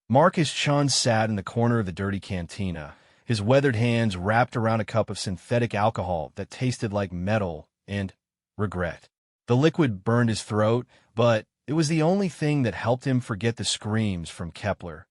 Marcus Chun sat in the corner of the dirty cantina, his weathered hands wrapped around a cup of synthetic alcohol that tasted like metal and regret. The liquid burned his throat, but it was the only thing that helped him forget the screams from Kepler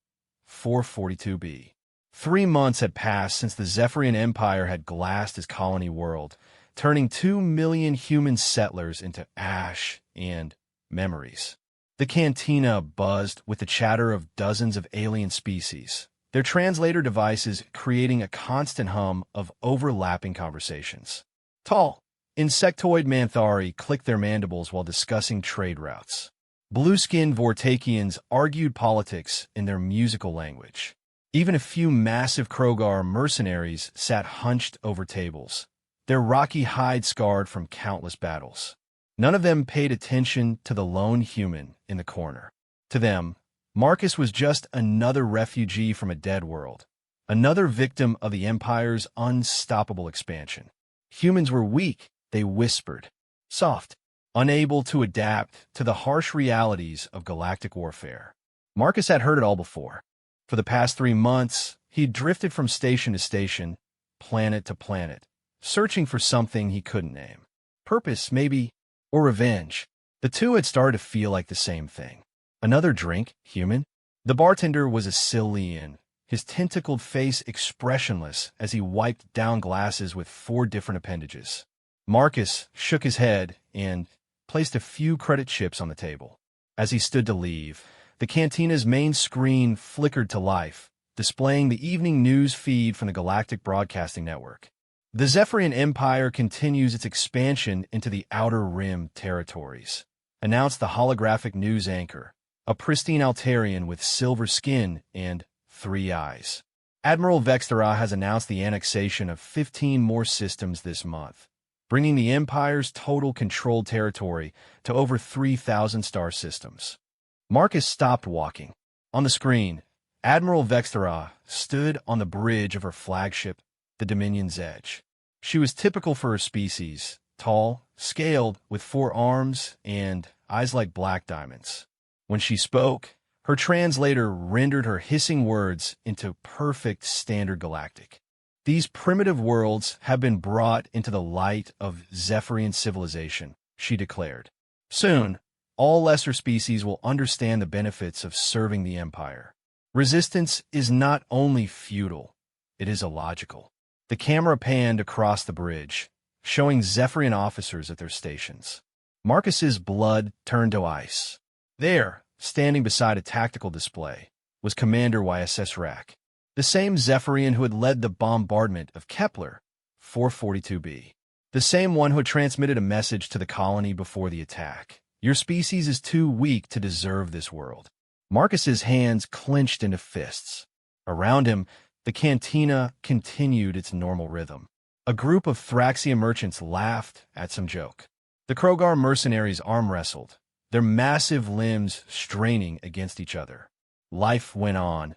442b. 3 months had passed since the Zephyrian Empire had glassed his colony world, turning 2 million human settlers into ash and memories. The cantina buzzed with the chatter of dozens of alien species, their translator devices creating a constant hum of overlapping conversations. Tall, insectoid Manthari clicked their mandibles while discussing trade routes. Blue-skinned Vortakians argued politics in their musical language. Even a few massive Krogar mercenaries sat hunched over tables, their rocky hide scarred from countless battles. None of them paid attention to the lone human in the corner. To them, Marcus was just another refugee from a dead world, another victim of the Empire's unstoppable expansion. Humans were weak, they whispered, soft, unable to adapt to the harsh realities of galactic warfare. Marcus had heard it all before. For the past 3 months, he drifted from station to station, planet to planet, searching for something he couldn't name. Purpose, maybe, or revenge. The two had started to feel like the same thing. Another drink, human? The bartender was a Cillian, his tentacled face expressionless as he wiped down glasses with 4 different appendages. Marcus shook his head and placed a few credit chips on the table. As he stood to leave, the cantina's main screen flickered to life, displaying the evening news feed from the Galactic Broadcasting Network. The Zephyrian Empire continues its expansion into the Outer Rim territories, announced the holographic news anchor, a pristine Altarian with silver skin and 3 eyes. Admiral Vextera has announced the annexation of 15 more systems this month, bringing the Empire's total controlled territory to over 3,000 star systems. Marcus stopped walking. On the screen, Admiral Vextera stood on the bridge of her flagship, the Dominion's Edge. She was typical for her species, tall, scaled, with 4 arms and eyes like black diamonds. When she spoke, her translator rendered her hissing words into perfect standard galactic. These primitive worlds have been brought into the light of Zephyrian civilization, she declared. Soon, all lesser species will understand the benefits of serving the Empire. Resistance is not only futile, it is illogical. The camera panned across the bridge, showing Zephyrian officers at their stations. Marcus's blood turned to ice. There, standing beside a tactical display, was Commander YSS Rack, the same Zephyrian who had led the bombardment of Kepler 442b, the same one who had transmitted a message to the colony before the attack. Your species is too weak to deserve this world. Marcus's hands clenched into fists. Around him, the cantina continued its normal rhythm. A group of Thraxia merchants laughed at some joke. The Krogar mercenaries arm wrestled, their massive limbs straining against each other. Life went on,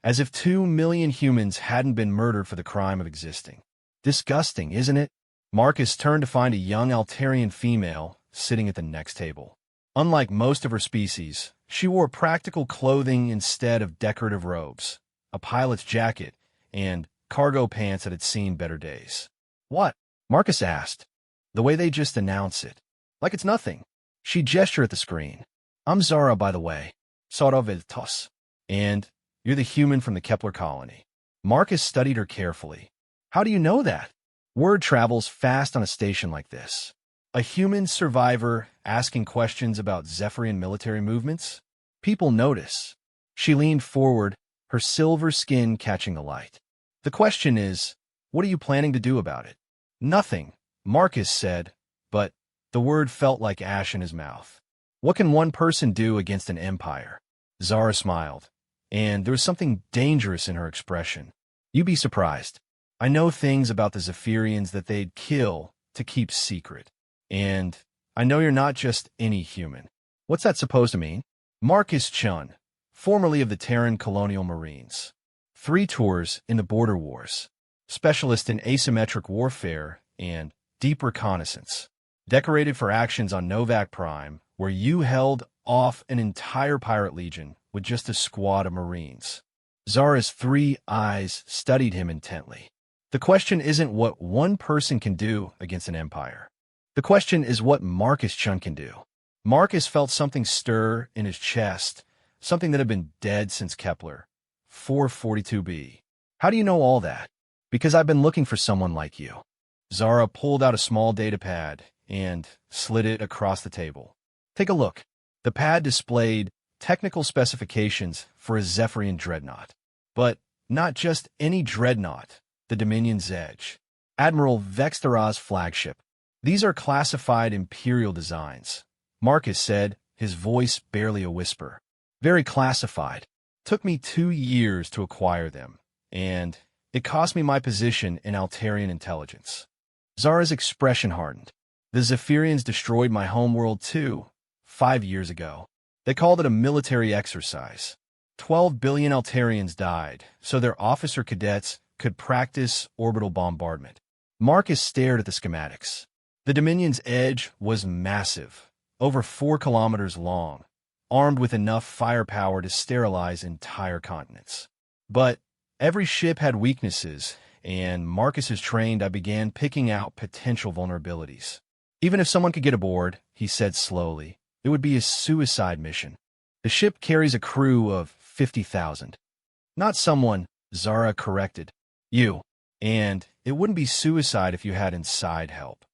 as if 2 million humans hadn't been murdered for the crime of existing. Disgusting, isn't it? Marcus turned to find a young Altarian female sitting at the next table. Unlike most of her species, she wore practical clothing instead of decorative robes, a pilot's jacket, and cargo pants that had seen better days. What? Marcus asked, the way they just announce it. Like it's nothing. She gestured at the screen. I'm Zara, by the way. Sara Veltos. And you're the human from the Kepler colony. Marcus studied her carefully. How do you know that? Word travels fast on a station like this. A human survivor asking questions about Zephyrian military movements? People notice. She leaned forward, her silver skin catching the light. The question is, what are you planning to do about it? Nothing, Marcus said, but the word felt like ash in his mouth. What can one person do against an empire? Zara smiled, and there was something dangerous in her expression. You'd be surprised. I know things about the Zephyrians that they'd kill to keep secret. And I know you're not just any human. What's that supposed to mean? Marcus Chun, formerly of the Terran Colonial Marines. 3 tours in the border wars. Specialist in asymmetric warfare and deep reconnaissance. Decorated for actions on Novak Prime, where you held off an entire pirate legion with just a squad of Marines. Zara's 3 eyes studied him intently. The question isn't what one person can do against an empire. The question is what Marcus Chun can do. Marcus felt something stir in his chest, something that had been dead since Kepler. 442b. How do you know all that? Because I've been looking for someone like you. Zara pulled out a small data pad and slid it across the table. Take a look. The pad displayed technical specifications for a Zephyrian dreadnought. But not just any dreadnought, the Dominion's Edge. Admiral Vextara's flagship. These are classified Imperial designs. Marcus said, his voice barely a whisper. Very classified. Took me 2 years to acquire them, and it cost me my position in Altarian intelligence. Zara's expression hardened. The Zephyrians destroyed my homeworld too, 5 years ago. They called it a military exercise. 12 billion Altarians died, so their officer cadets could practice orbital bombardment. Marcus stared at the schematics. The Dominion's Edge was massive, over 4 kilometers long, armed with enough firepower to sterilize entire continents. But every ship had weaknesses, and Marcus is trained. I began picking out potential vulnerabilities. Even if someone could get aboard, he said slowly, it would be a suicide mission. The ship carries a crew of 50,000. Not someone, Zara corrected. You. And it wouldn't be suicide if you had inside help.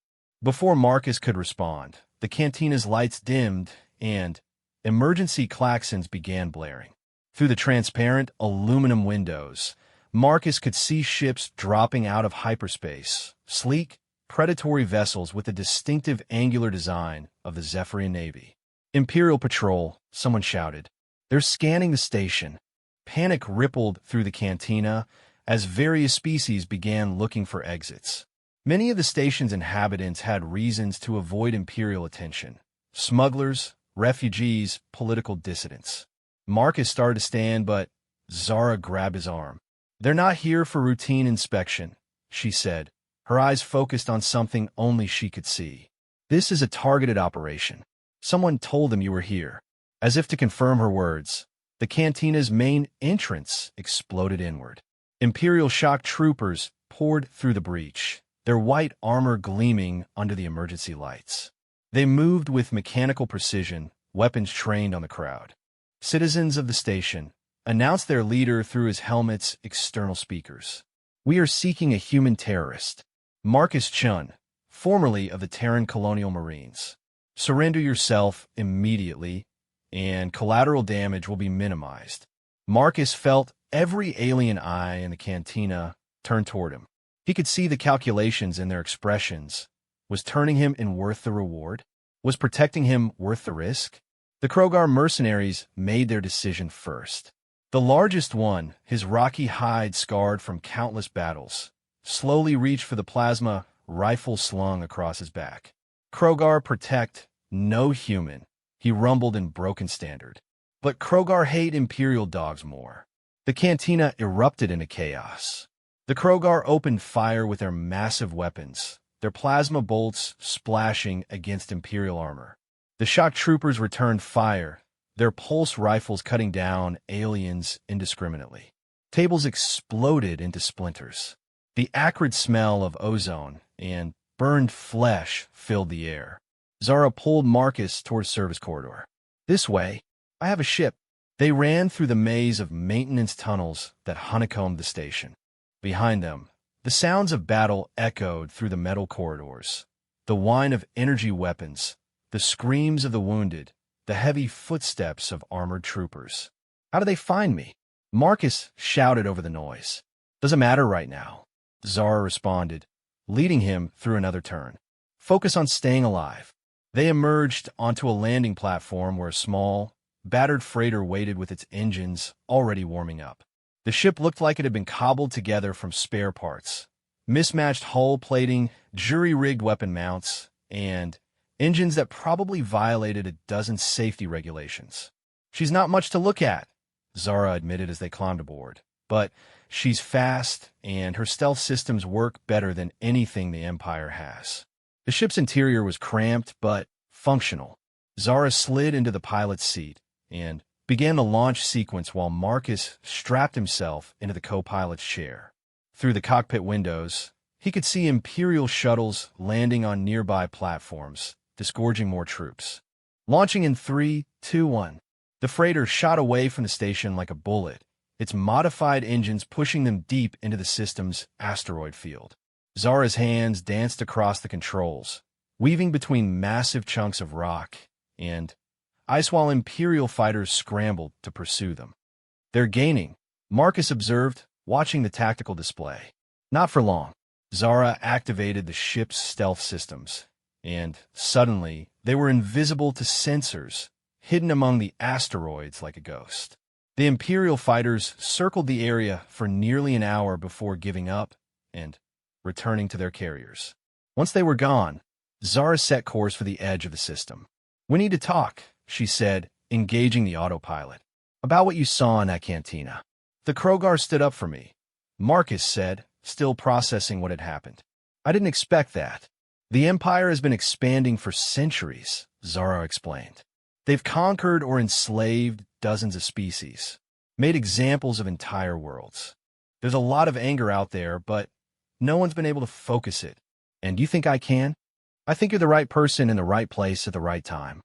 Before Marcus could respond, the cantina's lights dimmed and emergency klaxons began blaring. Through the transparent aluminum windows, Marcus could see ships dropping out of hyperspace, sleek, predatory vessels with the distinctive angular design of the Zephyrian Navy. Imperial Patrol, someone shouted. They're scanning the station. Panic rippled through the cantina as various species began looking for exits. Many of the station's inhabitants had reasons to avoid Imperial attention. Smugglers, refugees, political dissidents. Marcus started to stand, but Zara grabbed his arm. They're not here for routine inspection, she said, her eyes focused on something only she could see. This is a targeted operation. Someone told them you were here. As if to confirm her words, the cantina's main entrance exploded inward. Imperial shock troopers poured through the breach, their white armor gleaming under the emergency lights. They moved with mechanical precision, weapons trained on the crowd. Citizens of the station announced their leader through his helmet's external speakers. We are seeking a human terrorist, Marcus Chun, formerly of the Terran Colonial Marines. Surrender yourself immediately, and collateral damage will be minimized. Marcus felt every alien eye in the cantina turn toward him. He could see the calculations in their expressions. Was turning him in worth the reward? Was protecting him worth the risk? The Krogar mercenaries made their decision first. The largest one, his rocky hide scarred from countless battles, slowly reached for the plasma rifle slung across his back. Krogar protect no human, he rumbled in broken standard. But Krogar hate Imperial dogs more. The cantina erupted into chaos. The Krogar opened fire with their massive weapons, their plasma bolts splashing against Imperial armor. The shock troopers returned fire, their pulse rifles cutting down aliens indiscriminately. Tables exploded into splinters. The acrid smell of ozone and burned flesh filled the air. Zara pulled Marcus towards service corridor. This way, I have a ship. They ran through the maze of maintenance tunnels that honeycombed the station. Behind them, the sounds of battle echoed through the metal corridors. The whine of energy weapons, the screams of the wounded, the heavy footsteps of armored troopers. How do they find me? Marcus shouted over the noise. Doesn't matter right now, Zara responded, leading him through another turn. Focus on staying alive. They emerged onto a landing platform where a small, battered freighter waited with its engines already warming up. The ship looked like it had been cobbled together from spare parts. Mismatched hull plating, jury-rigged weapon mounts, and engines that probably violated a dozen safety regulations. She's not much to look at, Zara admitted as they climbed aboard. But she's fast, and her stealth systems work better than anything the Empire has. The ship's interior was cramped but functional. Zara slid into the pilot's seat, and began the launch sequence while Marcus strapped himself into the co-pilot's chair. Through the cockpit windows, he could see Imperial shuttles landing on nearby platforms, disgorging more troops. Launching in 3, 2, 1. The freighter shot away from the station like a bullet, its modified engines pushing them deep into the system's asteroid field. Zara's hands danced across the controls, weaving between massive chunks of rock and ice while Imperial fighters scrambled to pursue them. "They're gaining," Marcus observed, watching the tactical display. Not for long. Zara activated the ship's stealth systems, and suddenly they were invisible to sensors, hidden among the asteroids like a ghost. The Imperial fighters circled the area for nearly an hour before giving up and returning to their carriers. Once they were gone, Zara set course for the edge of the system. "We need to talk," she said, engaging the autopilot. "About what you saw in that cantina." "The Krogar stood up for me," Marcus said, still processing what had happened. "I didn't expect that." "The Empire has been expanding for centuries," Zara explained. "They've conquered or enslaved dozens of species, made examples of entire worlds. There's a lot of anger out there, but no one's been able to focus it. And you think I can? I think you're the right person in the right place at the right time."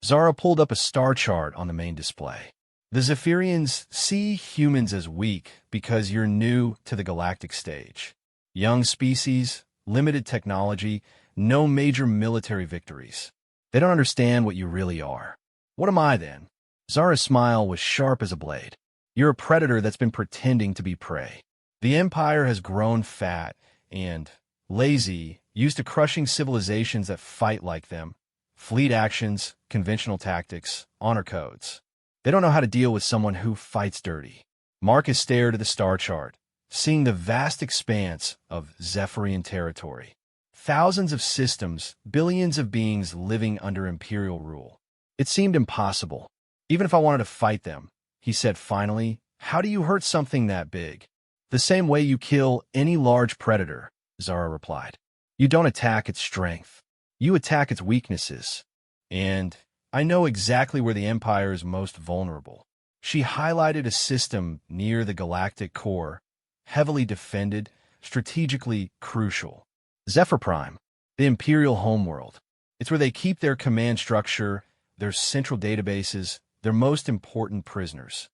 Zara pulled up a star chart on the main display. "The Zephyrians see humans as weak because you're new to the galactic stage. Young species, limited technology, no major military victories. They don't understand what you really are." "What am I, then?" Zara's smile was sharp as a blade. "You're a predator that's been pretending to be prey. The Empire has grown fat and lazy, used to crushing civilizations that fight like them. Fleet actions, conventional tactics, honor codes. They don't know how to deal with someone who fights dirty." Marcus stared at the star chart, seeing the vast expanse of Zephyrian territory. Thousands of systems, billions of beings living under Imperial rule. It seemed impossible. "Even if I wanted to fight them," he said finally, "how do you hurt something that big?" "The same way you kill any large predator," Zara replied. "You don't attack its strength. You attack its weaknesses. And I know exactly where the Empire is most vulnerable." She highlighted a system near the galactic core, heavily defended, strategically crucial. Zephyr Prime, the Imperial homeworld. It's where they keep their command structure, their central databases, their most important prisoners.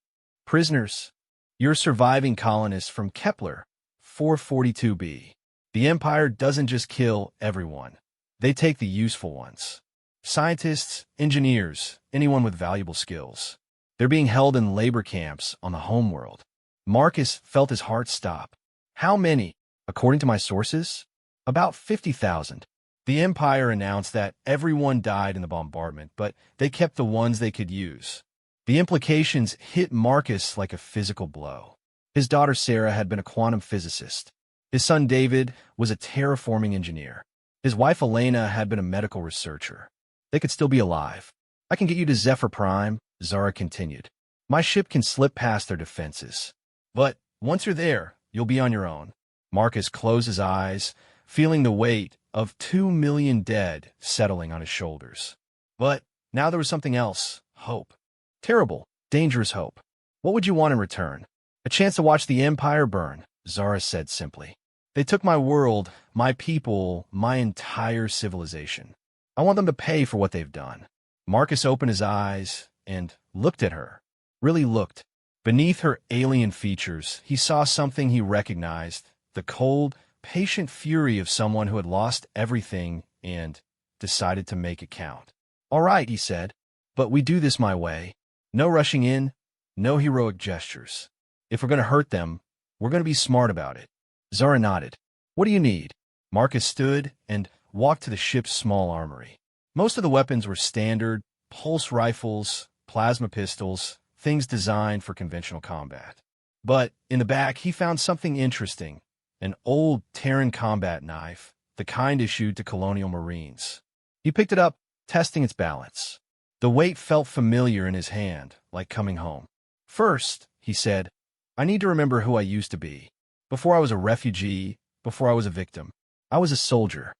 Prisoners? You're surviving colonists from Kepler 442b. The Empire doesn't just kill everyone. They take the useful ones. Scientists, engineers, anyone with valuable skills. They're being held in labor camps on the homeworld. Marcus felt his heart stop. "How many?" "According to my sources, about 50,000. The Empire announced that everyone died in the bombardment, but they kept the ones they could use." The implications hit Marcus like a physical blow. His daughter Sarah had been a quantum physicist. His son David was a terraforming engineer. His wife Elena had been a medical researcher. They could still be alive. "I can get you to Zephyr Prime," Zara continued. "My ship can slip past their defenses. But once you're there, you'll be on your own." Marcus closed his eyes, feeling the weight of 2 million dead settling on his shoulders. But now there was something else, hope. Terrible, dangerous hope. "What would you want in return?" "A chance to watch the Empire burn," Zara said simply. "They took my world, my people, my entire civilization. I want them to pay for what they've done." Marcus opened his eyes and looked at her. Really looked. Beneath her alien features, he saw something he recognized, the cold, patient fury of someone who had lost everything and decided to make it count. "All right," he said, "but we do this my way. No rushing in, no heroic gestures. If we're going to hurt them, we're going to be smart about it." Zara nodded. "What do you need?" Marcus stood and walked to the ship's small armory. Most of the weapons were standard, pulse rifles, plasma pistols, things designed for conventional combat. But in the back, he found something interesting, an old Terran combat knife, the kind issued to colonial marines. He picked it up, testing its balance. The weight felt familiar in his hand, like coming home. "First," he said, "I need to remember who I used to be. Before I was a refugee, before I was a victim. I was a soldier.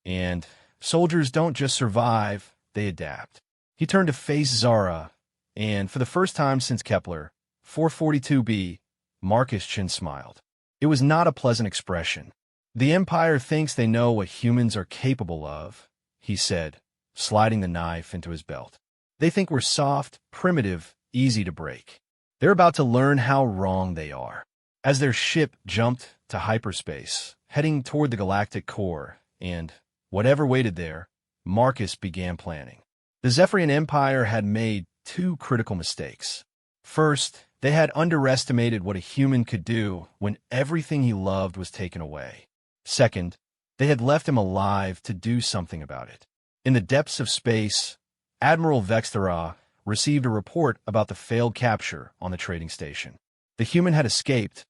And soldiers don't just survive, they adapt." He turned to face Zara, and for the first time since Kepler 442b, Marcus Chin smiled. It was not a pleasant expression. "The Empire thinks they know what humans are capable of," he said, sliding the knife into his belt. "They think we're soft, primitive, easy to break. They're about to learn how wrong they are." As their ship jumped to hyperspace, heading toward the galactic core, and whatever waited there, Marcus began planning. The Zephyrian Empire had made two critical mistakes. First, they had underestimated what a human could do when everything he loved was taken away. Second, they had left him alive to do something about it. In the depths of space, Admiral Vexthera received a report about the failed capture on the trading station. The human had escaped,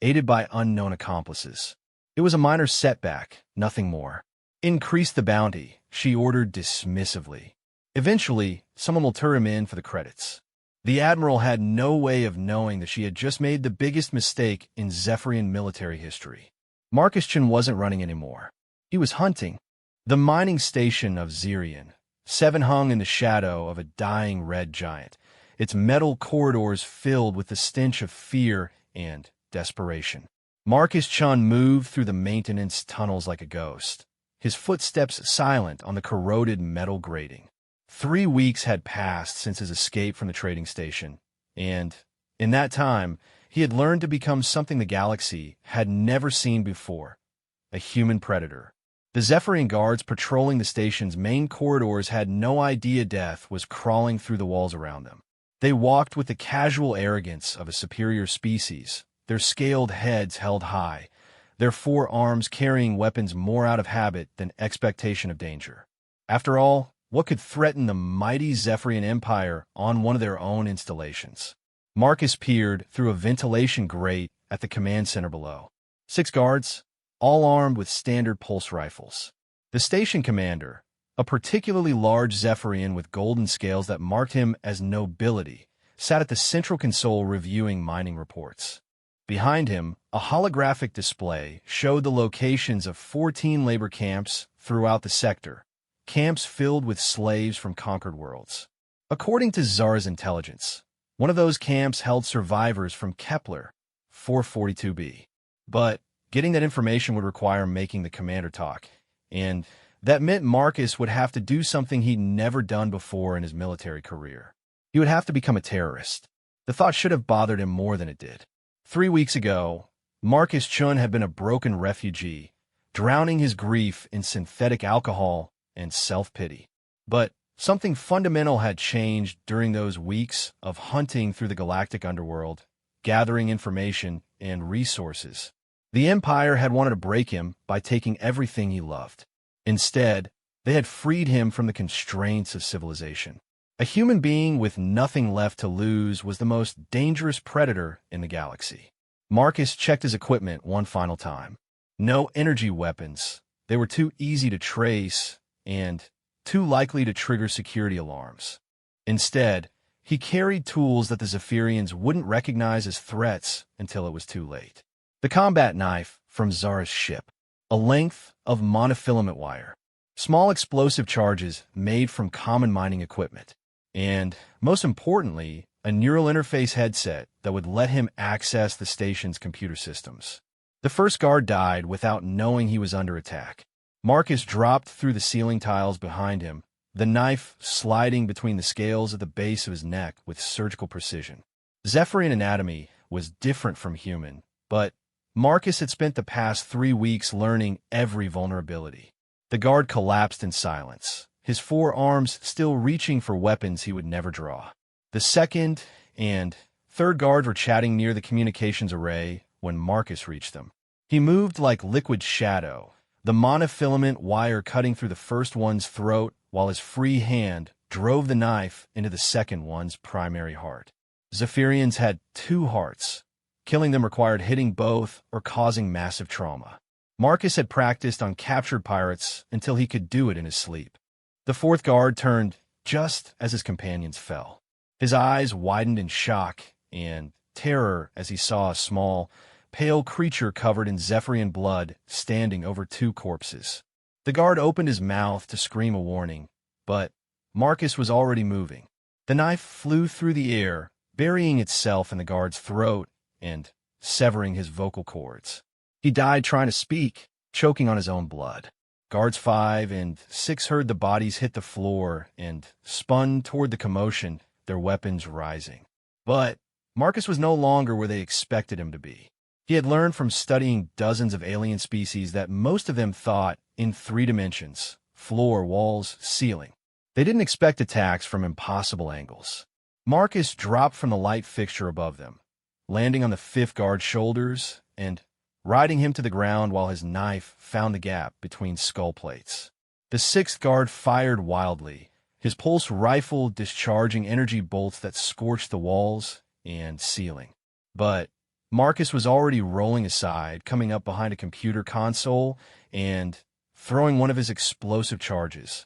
aided by unknown accomplices. It was a minor setback, nothing more. "Increase the bounty," she ordered dismissively. "Eventually, someone will turn him in for the credits." The Admiral had no way of knowing that she had just made the biggest mistake in Zephyrian military history. Marcus Chin wasn't running anymore. He was hunting. The mining station of Zirian, 7 hung in the shadow of a dying red giant, its metal corridors filled with the stench of fear and desperation. Marcus Chun moved through the maintenance tunnels like a ghost, his footsteps silent on the corroded metal grating. 3 weeks had passed since his escape from the trading station, and, in that time, he had learned to become something the galaxy had never seen before: a human predator. The Zephyrian guards patrolling the station's main corridors had no idea death was crawling through the walls around them. They walked with the casual arrogance of a superior species, their scaled heads held high, their 4 arms carrying weapons more out of habit than expectation of danger. After all, what could threaten the mighty Zephyrian Empire on one of their own installations? Marcus peered through a ventilation grate at the command center below. 6 guards, all armed with standard pulse rifles. The station commander, a particularly large Zephyrian with golden scales that marked him as nobility, sat at the central console reviewing mining reports. Behind him, a holographic display showed the locations of 14 labor camps throughout the sector, camps filled with slaves from conquered worlds. According to Zara's intelligence, one of those camps held survivors from Kepler 442b. But getting that information would require making the commander talk, and that meant Marcus would have to do something he'd never done before in his military career. He would have to become a terrorist. The thought should have bothered him more than it did. 3 weeks ago, Marcus Chun had been a broken refugee, drowning his grief in synthetic alcohol and self-pity. But something fundamental had changed during those weeks of hunting through the galactic underworld, gathering information and resources. The Empire had wanted to break him by taking everything he loved. Instead, they had freed him from the constraints of civilization. A human being with nothing left to lose was the most dangerous predator in the galaxy. Marcus checked his equipment one final time. No energy weapons. They were too easy to trace and too likely to trigger security alarms. Instead, he carried tools that the Zephyrians wouldn't recognize as threats until it was too late. The combat knife from Zara's ship, a length of monofilament wire, small explosive charges made from common mining equipment, and, most importantly, a neural interface headset that would let him access the station's computer systems. The first guard died without knowing he was under attack. Marcus dropped through the ceiling tiles behind him, the knife sliding between the scales at the base of his neck with surgical precision. Zephyrian anatomy was different from human, but Marcus had spent the past 3 weeks learning every vulnerability. The guard collapsed in silence, his 4 arms still reaching for weapons he would never draw. The second and third guards were chatting near the communications array when Marcus reached them. He moved like liquid shadow, the monofilament wire cutting through the first one's throat while his free hand drove the knife into the second one's primary heart. Zephyrians had 2 hearts. Killing them required hitting both or causing massive trauma. Marcus had practiced on captured pirates until he could do it in his sleep. The 4th guard turned just as his companions fell. His eyes widened in shock and terror as he saw a small, pale creature covered in Zephyrian blood standing over 2 corpses. The guard opened his mouth to scream a warning, but Marcus was already moving. The knife flew through the air, burying itself in the guard's throat and severing his vocal cords. He died trying to speak, choking on his own blood. Guards 5 and 6 heard the bodies hit the floor and spun toward the commotion, their weapons rising. But Marcus was no longer where they expected him to be. He had learned from studying dozens of alien species that most of them thought in 3 dimensions: floor, walls, ceiling. They didn't expect attacks from impossible angles. Marcus dropped from the light fixture above them, landing on the 5th guard's shoulders and riding him to the ground while his knife found the gap between skull plates. The 6th guard fired wildly, his pulse rifle discharging energy bolts that scorched the walls and ceiling. But Marcus was already rolling aside, coming up behind a computer console and throwing one of his explosive charges.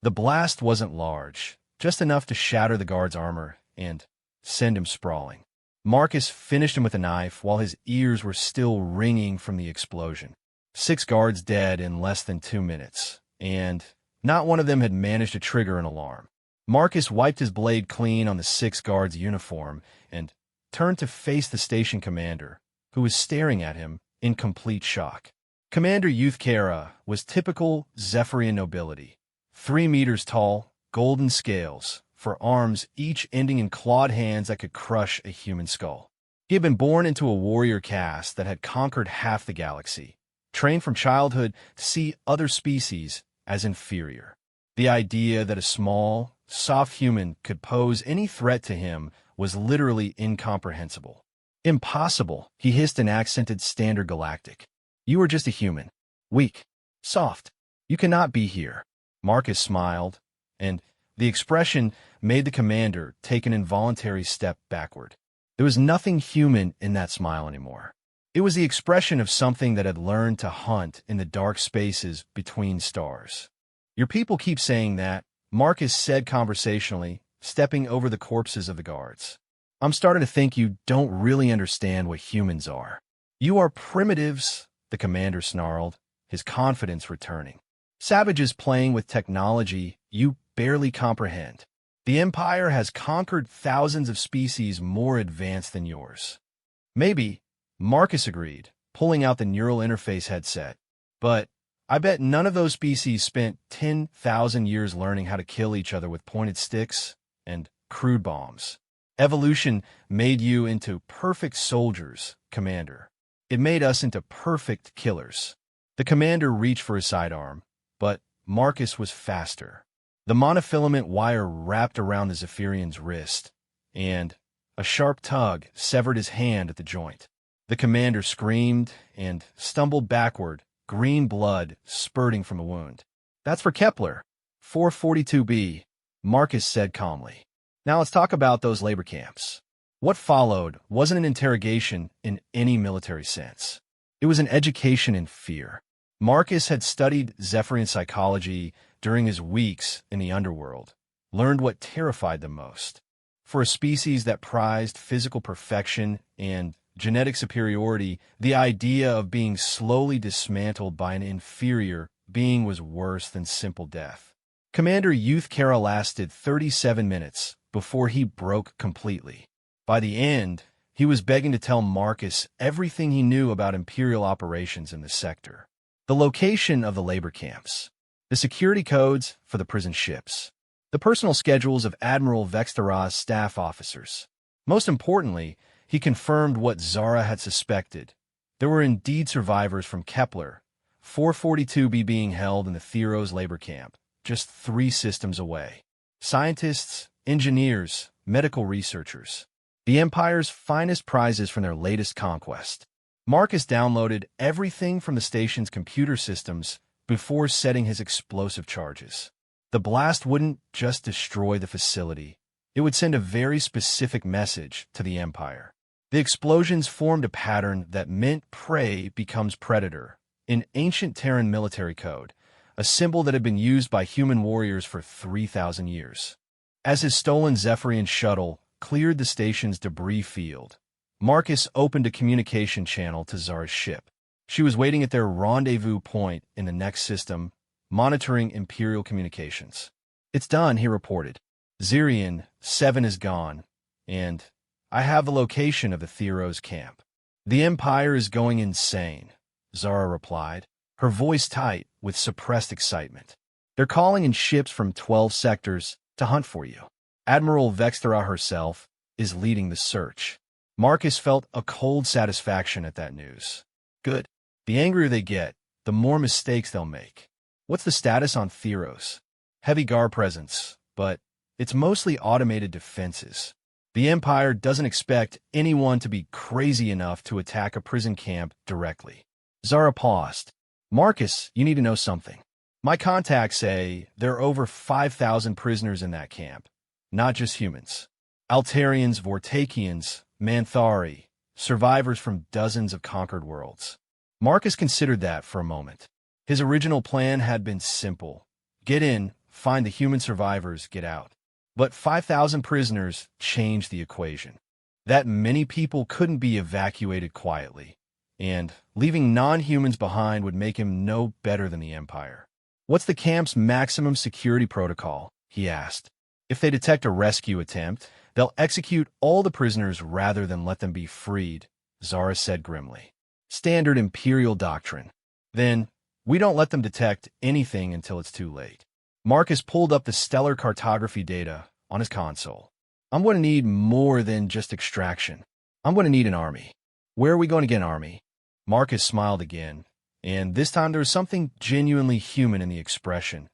The blast wasn't large, just enough to shatter the guard's armor and send him sprawling. Marcus finished him with a knife while his ears were still ringing from the explosion. 6 guards dead in less than 2 minutes, and not one of them had managed to trigger an alarm. Marcus wiped his blade clean on the 6th guard's uniform and turned to face the station commander, who was staring at him in complete shock. Commander Youthkara was typical Zephyrian nobility. 3 meters tall, golden scales, for arms each ending in clawed hands that could crush a human skull. He had been born into a warrior caste that had conquered half the galaxy, trained from childhood to see other species as inferior. The idea that a small, soft human could pose any threat to him was literally incomprehensible. Impossible, he hissed in accented Standard Galactic. You are just a human. Weak. Soft. You cannot be here. Marcus smiled, and the expression made the commander take an involuntary step backward. There was nothing human in that smile anymore. It was the expression of something that had learned to hunt in the dark spaces between stars. Your people keep saying that, Marcus said conversationally, stepping over the corpses of the guards. I'm starting to think you don't really understand what humans are. You are primitives, the commander snarled, his confidence returning. Savages playing with technology you barely comprehend. The Empire has conquered thousands of species more advanced than yours. Maybe, Marcus agreed, pulling out the neural interface headset. But I bet none of those species spent 10,000 years learning how to kill each other with pointed sticks and crude bombs. Evolution made you into perfect soldiers, Commander. It made us into perfect killers. The commander reached for his sidearm, but Marcus was faster. The monofilament wire wrapped around the Zephyrian's wrist, and a sharp tug severed his hand at the joint. The commander screamed and stumbled backward, green blood spurting from the wound. That's for Kepler. 442B, Marcus said calmly. Now let's talk about those labor camps. What followed wasn't an interrogation in any military sense. It was an education in fear. Marcus had studied Zephyrian psychology during his weeks in the underworld, learned what terrified them most. For a species that prized physical perfection and genetic superiority, the idea of being slowly dismantled by an inferior being was worse than simple death. Commander Youthkara lasted 37 minutes before he broke completely. By the end, he was begging to tell Marcus everything he knew about Imperial operations in the sector. The location of the labor camps, the security codes for the prison ships, the personal schedules of Admiral Vextara's staff officers. Most importantly, he confirmed what Zara had suspected. There were indeed survivors from Kepler, 442B being held in the Theros labor camp, just 3 systems away. Scientists, engineers, medical researchers. The Empire's finest prizes from their latest conquest. Marcus downloaded everything from the station's computer systems before setting his explosive charges. The blast wouldn't just destroy the facility. It would send a very specific message to the Empire. The explosions formed a pattern that meant prey becomes predator, in ancient Terran military code, a symbol that had been used by human warriors for 3,000 years. As his stolen Zephyrian shuttle cleared the station's debris field, Marcus opened a communication channel to Zara's ship. She was waiting at their rendezvous point in the next system, monitoring Imperial communications. It's done, he reported. Zirian, 7 is gone, and I have the location of the Theros camp. The Empire is going insane, Zara replied, her voice tight with suppressed excitement. They're calling in ships from 12 sectors to hunt for you. Admiral Vexthera herself is leading the search. Marcus felt a cold satisfaction at that news. Good. The angrier they get, the more mistakes they'll make. What's the status on Theros? Heavy guard presence, but it's mostly automated defenses. The Empire doesn't expect anyone to be crazy enough to attack a prison camp directly. Zara paused. Marcus, you need to know something. My contacts say there are over 5,000 prisoners in that camp, not just humans. Altarians, Vortakians, Manthari, survivors from dozens of conquered worlds. Marcus considered that for a moment. His original plan had been simple. Get in, find the human survivors, get out. But 5,000 prisoners changed the equation. That many people couldn't be evacuated quietly, and leaving non-humans behind would make him no better than the Empire. What's the camp's maximum security protocol? He asked. If they detect a rescue attempt, they'll execute all the prisoners rather than let them be freed, Zara said grimly. Standard Imperial doctrine. Then, we don't let them detect anything until it's too late. Marcus pulled up the stellar cartography data on his console. I'm going to need more than just extraction. I'm going to need an army. Where are we going to get an army? Marcus smiled again, and this time there was something genuinely human in the expression.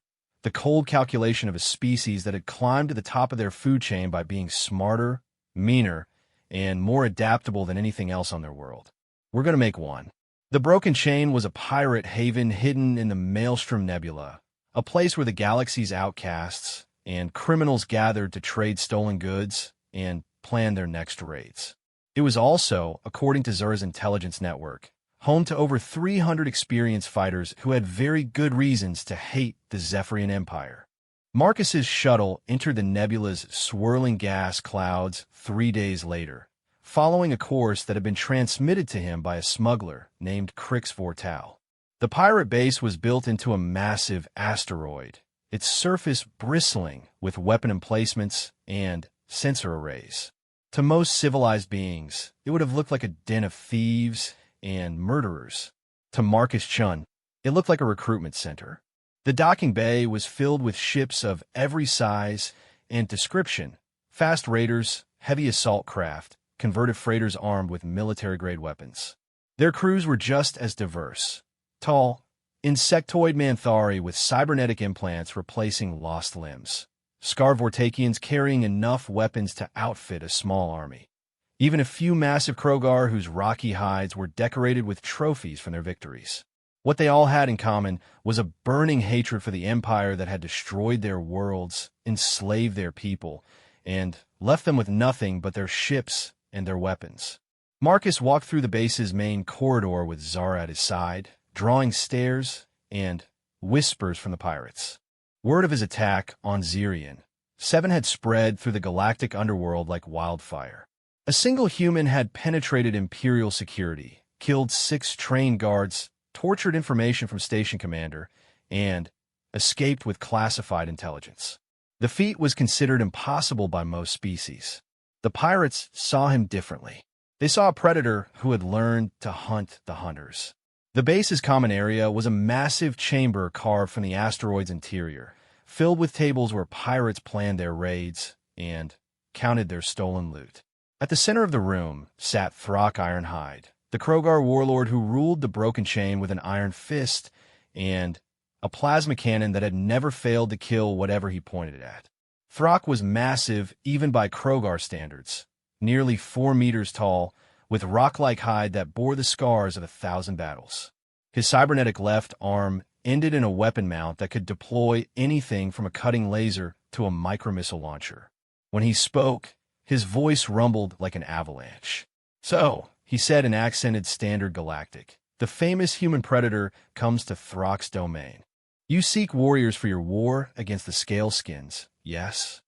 The cold calculation of a species that had climbed to the top of their food chain by being smarter, meaner, and more adaptable than anything else on their world. We're going to make one. The Broken Chain was a pirate haven hidden in the Maelstrom Nebula, a place where the galaxy's outcasts and criminals gathered to trade stolen goods and plan their next raids. It was also, according to Zura's intelligence network, home to over 300 experienced fighters who had very good reasons to hate the Zephyrian Empire. Marcus's shuttle entered the nebula's swirling gas clouds 3 days later, following a course that had been transmitted to him by a smuggler named Crix Vortal. The pirate base was built into a massive asteroid, its surface bristling with weapon emplacements and sensor arrays. To most civilized beings, it would have looked like a den of thieves and murderers. To Marcus Chun, it looked like a recruitment center. The docking bay was filled with ships of every size and description: fast raiders, heavy assault craft, converted freighters armed with military-grade weapons. Their crews were just as diverse: tall, insectoid Manthari with cybernetic implants replacing lost limbs, scarred Vortakians carrying enough weapons to outfit a small army, even a few massive Krogar whose rocky hides were decorated with trophies from their victories. What they all had in common was a burning hatred for the Empire that had destroyed their worlds, enslaved their people, and left them with nothing but their ships and their weapons. Marcus walked through the base's main corridor with Zara at his side, drawing stares and whispers from the pirates. Word of his attack on Zirian 7 had spread through the galactic underworld like wildfire. A single human had penetrated Imperial security, killed 6 trained guards, tortured information from Station Commander, and escaped with classified intelligence. The feat was considered impossible by most species. The pirates saw him differently. They saw a predator who had learned to hunt the hunters. The base's common area was a massive chamber carved from the asteroid's interior, filled with tables where pirates planned their raids and counted their stolen loot. At the center of the room sat Throck Ironhide, the Krogar warlord who ruled the Broken Chain with an iron fist and a plasma cannon that had never failed to kill whatever he pointed at. Throck was massive even by Krogar standards, nearly 4 meters tall, with rock-like hide that bore the scars of 1,000 battles. His cybernetic left arm ended in a weapon mount that could deploy anything from a cutting laser to a micromissile launcher. When he spoke, his voice rumbled like an avalanche. "So," he said in accented standard galactic, "the famous human predator comes to Throck's domain. You seek warriors for your war against the Scaleskins, yes?"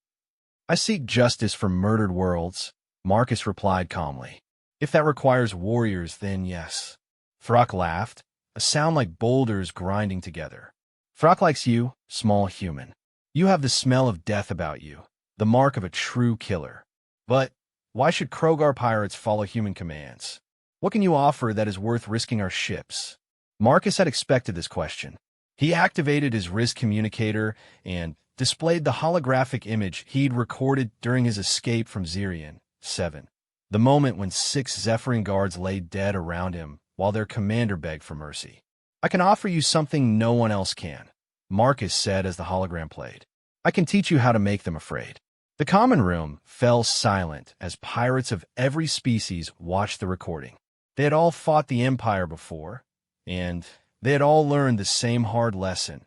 "I seek justice for murdered worlds," Marcus replied calmly. "If that requires warriors, then yes." Throck laughed, a sound like boulders grinding together. "Throck likes you, small human. You have the smell of death about you. the mark of a true killer. But why should Krogar pirates follow human commands? What can you offer that is worth risking our ships? Marcus had expected this question. He activated his risk communicator and displayed the holographic image he'd recorded during his escape from Zirian 7. The moment when 6 Zephyrian guards lay dead around him while their commander begged for mercy. I can offer you something no one else can, Marcus said as the hologram played. I can teach you how to make them afraid. The common room fell silent as pirates of every species watched the recording. They had all fought the Empire before, and they had all learned the same hard lesson.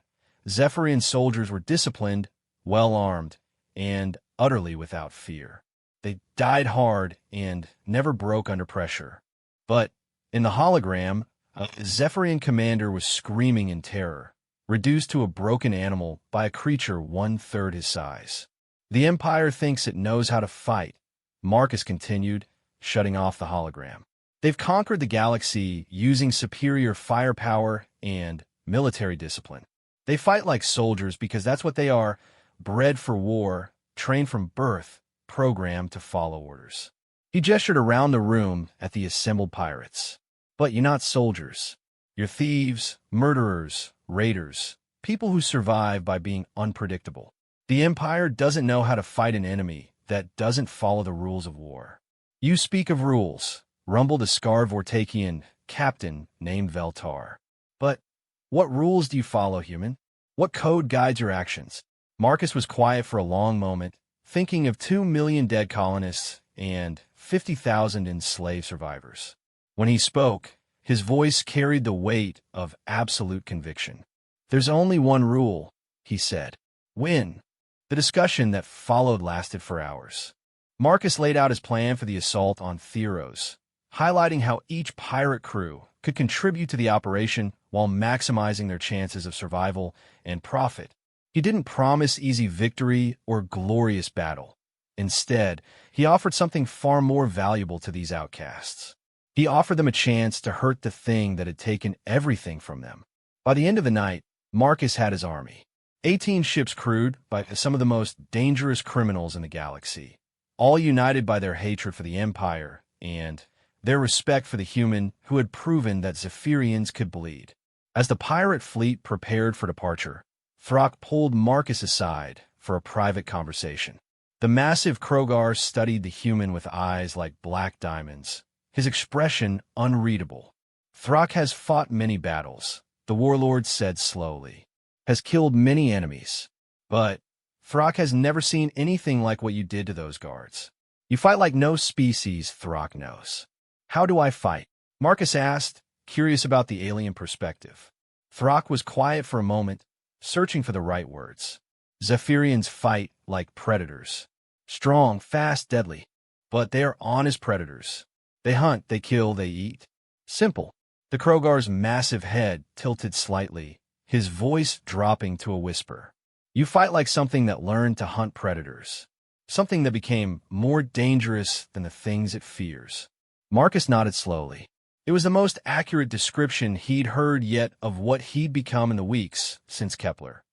Zephyrian soldiers were disciplined, well-armed, and utterly without fear. They died hard and never broke under pressure. But in the hologram, a Zephyrian commander was screaming in terror, reduced to a broken animal by a creature 1/3 his size. The Empire thinks it knows how to fight, Marcus continued, shutting off the hologram. They've conquered the galaxy using superior firepower and military discipline. They fight like soldiers because that's what they are, bred for war, trained from birth, programmed to follow orders. He gestured around the room at the assembled pirates. But you're not soldiers. You're thieves, murderers, raiders, people who survive by being unpredictable. The Empire doesn't know how to fight an enemy that doesn't follow the rules of war. You speak of rules, rumbled a scarred Vortakian captain named Veltar. But what rules do you follow, human? What code guides your actions? Marcus was quiet for a long moment, thinking of 2 million dead colonists and 50,000 enslaved survivors. When he spoke, his voice carried the weight of absolute conviction. There's only one rule, he said. Win. The discussion that followed lasted for hours. Marcus laid out his plan for the assault on Theros, highlighting how each pirate crew could contribute to the operation while maximizing their chances of survival and profit. He didn't promise easy victory or glorious battle. Instead, he offered something far more valuable to these outcasts. He offered them a chance to hurt the thing that had taken everything from them. By the end of the night, Marcus had his army. 18 ships crewed by some of the most dangerous criminals in the galaxy, all united by their hatred for the Empire and their respect for the human who had proven that Zephyrians could bleed. As the pirate fleet prepared for departure, Throck pulled Marcus aside for a private conversation. The massive Krogar studied the human with eyes like black diamonds, his expression unreadable. Throck has fought many battles, the warlord said slowly, has killed many enemies. But Throck has never seen anything like what you did to those guards. You fight like no species Throck knows. How do I fight? Marcus asked, curious about the alien perspective. Throck was quiet for a moment, searching for the right words. Zephyrians fight like predators. Strong, fast, deadly. But they are honest predators. They hunt, they kill, they eat. Simple. The Krogar's massive head tilted slightly, his voice dropping to a whisper. You fight like something that learned to hunt predators. Something that became more dangerous than the things it fears. Marcus nodded slowly. It was the most accurate description he'd heard yet of what he'd become in the weeks since Kepler.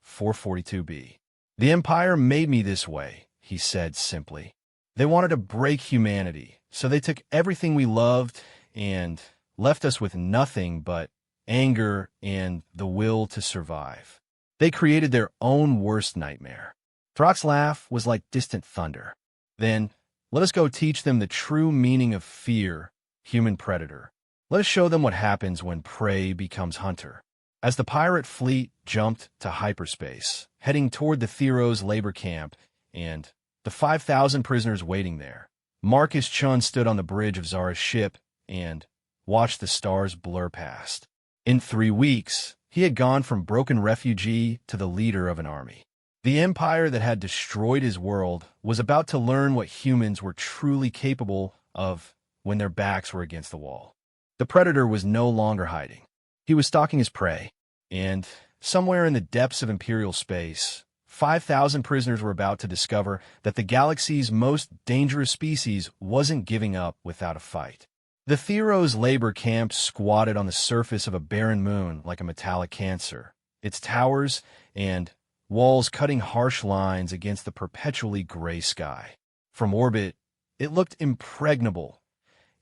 442b. The Empire made me this way, he said simply. They wanted to break humanity, so they took everything we loved and left us with nothing but anger and the will to survive. They created their own worst nightmare. Throck's laugh was like distant thunder. Then, let us go teach them the true meaning of fear, human predator. Let us show them what happens when prey becomes hunter. As the pirate fleet jumped to hyperspace, heading toward the Theros labor camp and the 5,000 prisoners waiting there, Marcus Chun stood on the bridge of Zara's ship and watched the stars blur past. In 3 weeks, he had gone from broken refugee to the leader of an army. The empire that had destroyed his world was about to learn what humans were truly capable of when their backs were against the wall. The predator was no longer hiding. He was stalking his prey, and somewhere in the depths of Imperial space, 5,000 prisoners were about to discover that the galaxy's most dangerous species wasn't giving up without a fight. The Theros labor camp squatted on the surface of a barren moon like a metallic cancer, its towers and walls cutting harsh lines against the perpetually gray sky. From orbit, it looked impregnable.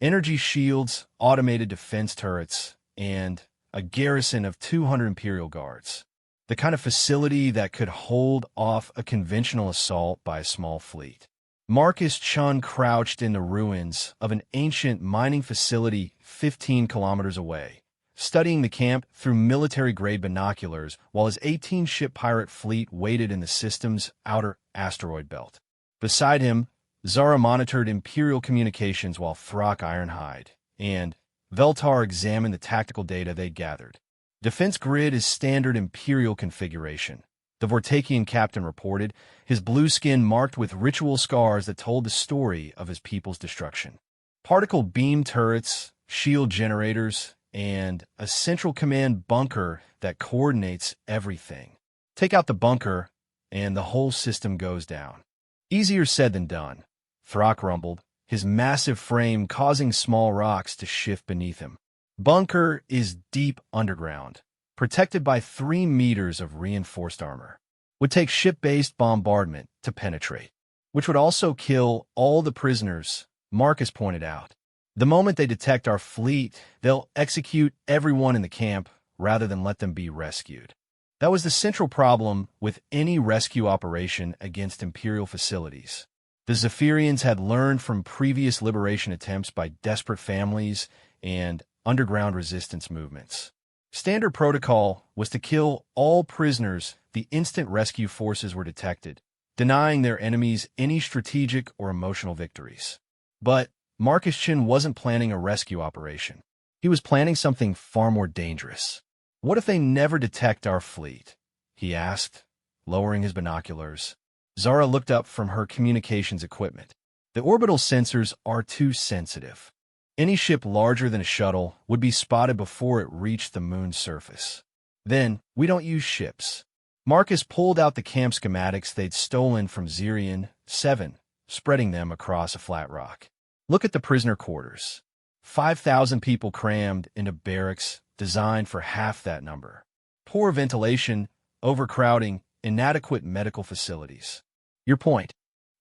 Energy shields, automated defense turrets, and a garrison of 200 Imperial guards. The kind of facility that could hold off a conventional assault by a small fleet. Marcus Chun crouched in the ruins of an ancient mining facility 15 kilometers away, studying the camp through military-grade binoculars while his 18-ship pirate fleet waited in the system's outer asteroid belt. Beside him, Zara monitored Imperial communications while Thrak Ironhide and Veltar examined the tactical data they'd gathered. Defense grid is standard Imperial configuration, the Vortakian captain reported, his blue skin marked with ritual scars that told the story of his people's destruction. Particle beam turrets, shield generators, and a central command bunker that coordinates everything. Take out the bunker, and the whole system goes down. Easier said than done, Thrak rumbled, his massive frame causing small rocks to shift beneath him. Bunker is deep underground, protected by 3 meters of reinforced armor. Would take ship-based bombardment to penetrate, which would also kill all the prisoners, Marcus pointed out. The moment they detect our fleet, they'll execute everyone in the camp rather than let them be rescued. That was the central problem with any rescue operation against Imperial facilities. The Zephyrians had learned from previous liberation attempts by desperate families and underground resistance movements. Standard protocol was to kill all prisoners the instant rescue forces were detected, denying their enemies any strategic or emotional victories. But Marcus Chin wasn't planning a rescue operation. He was planning something far more dangerous. What if they never detect our fleet? He asked, lowering his binoculars. Zara looked up from her communications equipment. The orbital sensors are too sensitive. Any ship larger than a shuttle would be spotted before it reached the moon's surface. Then, we don't use ships. Marcus pulled out the camp schematics they'd stolen from Zirian 7, spreading them across a flat rock. Look at the prisoner quarters. 5,000 people crammed into barracks designed for half that number. Poor ventilation, overcrowding, inadequate medical facilities. Your point,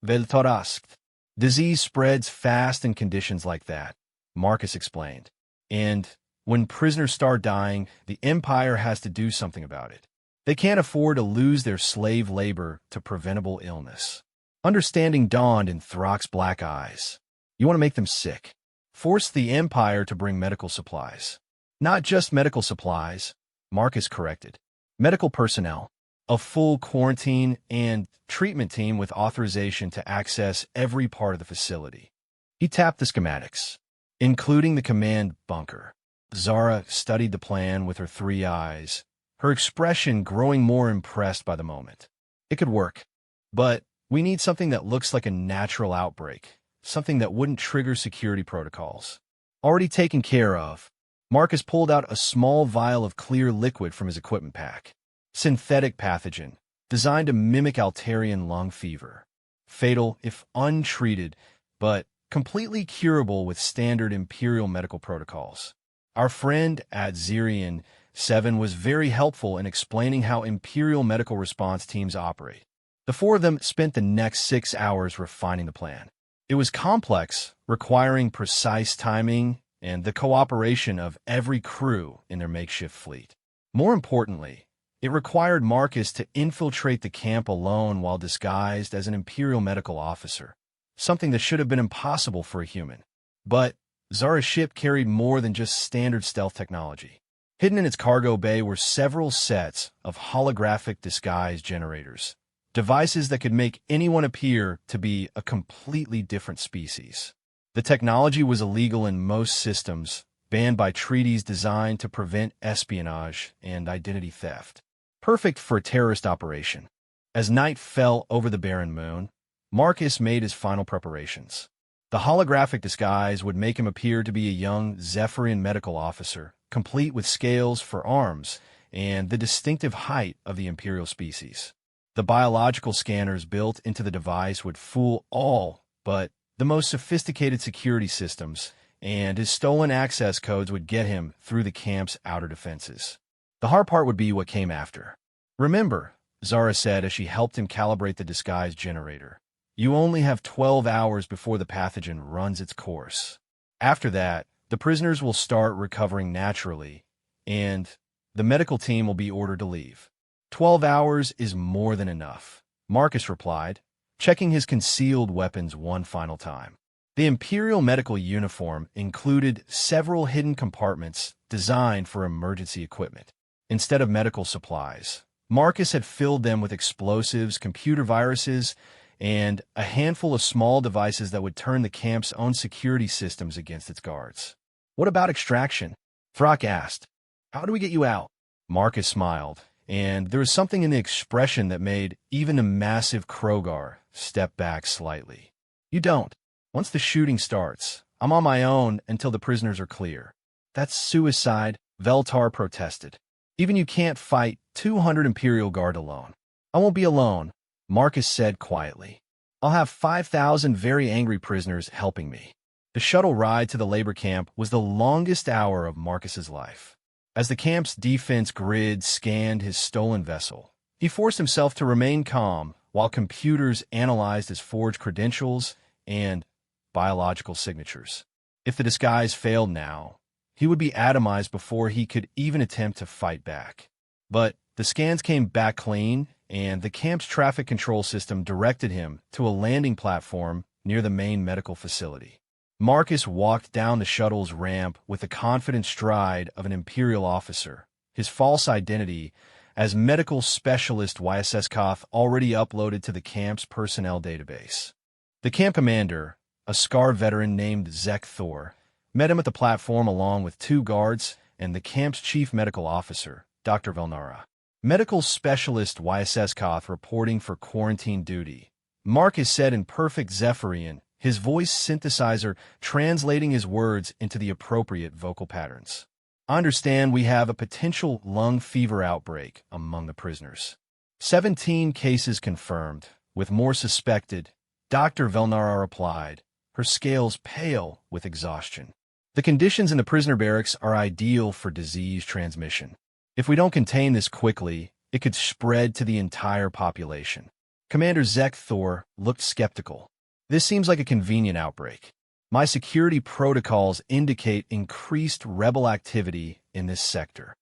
Veltar asked. Disease spreads fast in conditions like that, Marcus explained. And when prisoners start dying, the Empire has to do something about it. They can't afford to lose their slave labor to preventable illness. Understanding dawned in Thrak's black eyes. You want to make them sick. Force the Empire to bring medical supplies. Not just medical supplies, Marcus corrected. Medical personnel. A full quarantine and treatment team with authorization to access every part of the facility. He tapped the schematics, including the command bunker. Zara studied the plan with her 3 eyes, her expression growing more impressed by the moment. It could work, but we need something that looks like a natural outbreak, something that wouldn't trigger security protocols. Already taken care of, Marcus pulled out a small vial of clear liquid from his equipment pack. Synthetic pathogen, designed to mimic Altarian lung fever. Fatal if untreated, but completely curable with standard Imperial medical protocols. Our friend at Zirian 7 was very helpful in explaining how Imperial medical response teams operate. The 4 of them spent the next 6 hours refining the plan. It was complex, requiring precise timing and the cooperation of every crew in their makeshift fleet. More importantly, it required Marcus to infiltrate the camp alone while disguised as an Imperial medical officer, something that should have been impossible for a human. But Zara's ship carried more than just standard stealth technology. Hidden in its cargo bay were several sets of holographic disguise generators, devices that could make anyone appear to be a completely different species. The technology was illegal in most systems, banned by treaties designed to prevent espionage and identity theft. Perfect for a terrorist operation. As night fell over the barren moon, Marcus made his final preparations. The holographic disguise would make him appear to be a young Zephyrian medical officer, complete with scales for arms and the distinctive height of the Imperial species. The biological scanners built into the device would fool all but the most sophisticated security systems, and his stolen access codes would get him through the camp's outer defenses. The hard part would be what came after. Remember, Zara said as she helped him calibrate the disguise generator. You only have 12 hours before the pathogen runs its course. After that, the prisoners will start recovering naturally, and the medical team will be ordered to leave. 12 hours is more than enough, Marcus replied, checking his concealed weapons one final time. The Imperial medical uniform included several hidden compartments designed for emergency equipment. Instead of medical supplies, Marcus had filled them with explosives, computer viruses, and a handful of small devices that would turn the camp's own security systems against its guards. What about extraction? Throck asked. How do we get you out? Marcus smiled, and there was something in the expression that made even a massive Krogar step back slightly. You don't. Once the shooting starts, I'm on my own until the prisoners are clear. That's suicide, Veltar protested. Even you can't fight 200 Imperial Guard alone. I won't be alone, Marcus said quietly. I'll have 5,000 very angry prisoners helping me. The shuttle ride to the labor camp was the longest hour of Marcus's life. As the camp's defense grid scanned his stolen vessel, he forced himself to remain calm while computers analyzed his forged credentials and biological signatures. If the disguise failed now, he would be atomized before he could even attempt to fight back. But the scans came back clean, and the camp's traffic control system directed him to a landing platform near the main medical facility. Marcus walked down the shuttle's ramp with the confident stride of an Imperial officer, his false identity as medical specialist YSS Koth already uploaded to the camp's personnel database. The camp commander, a scarred veteran named Zek Thor, met him at the platform along with 2 guards and the camp's chief medical officer, Dr. Velnara. Medical specialist YSS Koth reporting for quarantine duty. Marcus said in perfect Zephyrian, his voice synthesizer translating his words into the appropriate vocal patterns. I understand we have a potential lung fever outbreak among the prisoners. 17 cases confirmed, with more suspected, Dr. Velnara replied, her scales pale with exhaustion. The conditions in the prisoner barracks are ideal for disease transmission. If we don't contain this quickly, it could spread to the entire population. Commander Zek Thor looked skeptical. This seems like a convenient outbreak. My security protocols indicate increased rebel activity in this sector.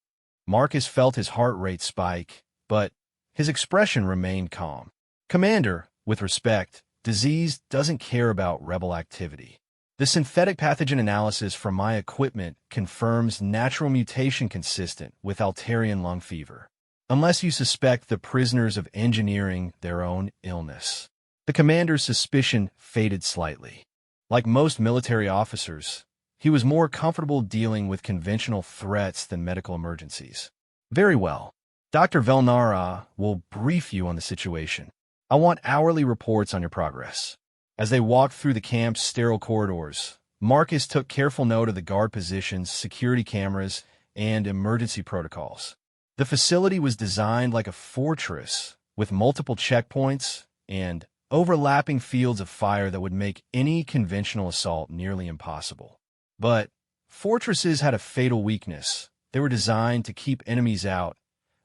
Marcus felt his heart rate spike, but his expression remained calm. Commander, with respect, disease doesn't care about rebel activity. The synthetic pathogen analysis from my equipment confirms natural mutation consistent with Altarian lung fever, unless you suspect the prisoners of engineering their own illness. The commander's suspicion faded slightly. Like most military officers, he was more comfortable dealing with conventional threats than medical emergencies. Very well. Dr. Velnara will brief you on the situation. I want hourly reports on your progress. As they walked through the camp's sterile corridors, Marcus took careful note of the guard positions, security cameras, and emergency protocols. The facility was designed like a fortress, with multiple checkpoints and overlapping fields of fire that would make any conventional assault nearly impossible. But fortresses had a fatal weakness. They were designed to keep enemies out,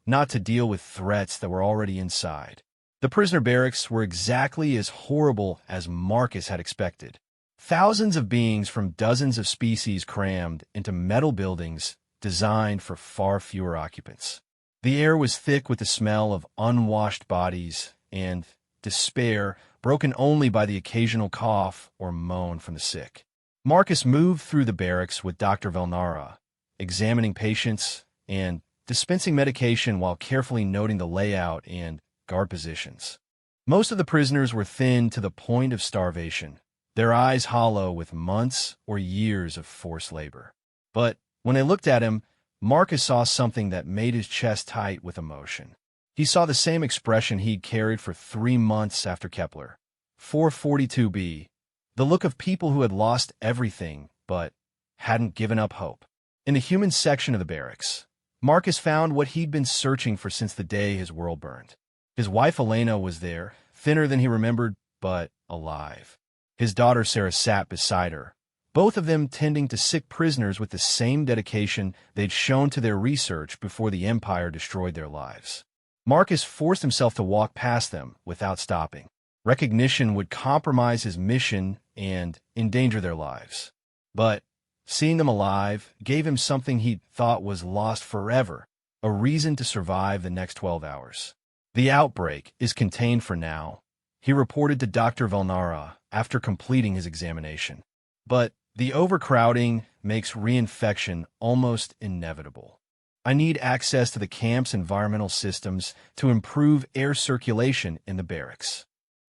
not to deal with threats that were already inside. The prisoner barracks were exactly as horrible as Marcus had expected. Thousands of beings from dozens of species crammed into metal buildings designed for far fewer occupants. The air was thick with the smell of unwashed bodies and despair, broken only by the occasional cough or moan from the sick. Marcus moved through the barracks with Dr. Velnara, examining patients and dispensing medication while carefully noting the layout and guard positions. Most of the prisoners were thin to the point of starvation, their eyes hollow with months or years of forced labor. But when they looked at him, Marcus saw something that made his chest tight with emotion. He saw the same expression he'd carried for 3 months after Kepler. 442b, the look of people who had lost everything but hadn't given up hope. In the human section of the barracks, Marcus found what he'd been searching for since the day his world burned. His wife Elena was there, thinner than he remembered, but alive. His daughter Sarah sat beside her, both of them tending to sick prisoners with the same dedication they'd shown to their research before the Empire destroyed their lives. Marcus forced himself to walk past them without stopping. Recognition would compromise his mission and endanger their lives. But seeing them alive gave him something he thought was lost forever, a reason to survive the next 12 hours. The outbreak is contained for now, he reported to Dr. Valnara after completing his examination. But the overcrowding makes reinfection almost inevitable. I need access to the camp's environmental systems to improve air circulation in the barracks.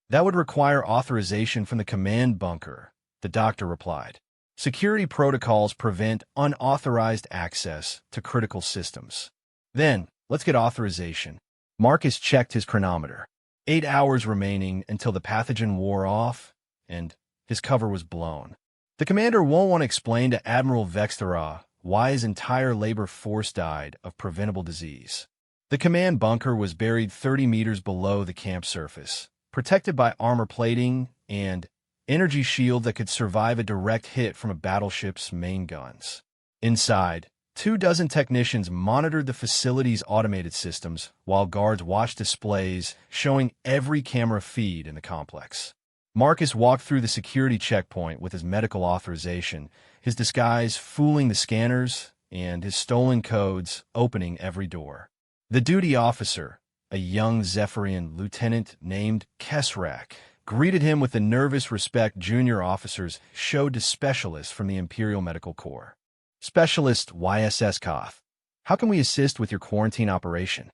That would require authorization from the command bunker, the doctor replied. Security protocols prevent unauthorized access to critical systems. Then, let's get authorization. Marcus checked his chronometer. 8 hours remaining until the pathogen wore off, and his cover was blown. The commander won't want to explain to Admiral Vextera why his entire labor force died of preventable disease. The command bunker was buried 30 meters below the camp surface, protected by armor plating and energy shield that could survive a direct hit from a battleship's main guns. Inside, 24 technicians monitored the facility's automated systems while guards watched displays showing every camera feed in the complex. Marcus walked through the security checkpoint with his medical authorization, his disguise fooling the scanners and his stolen codes opening every door. The duty officer, a young Zephyrian lieutenant named Kesrak, greeted him with the nervous respect junior officers showed to specialists from the Imperial Medical Corps. Specialist YSS Koth, how can we assist with your quarantine operation?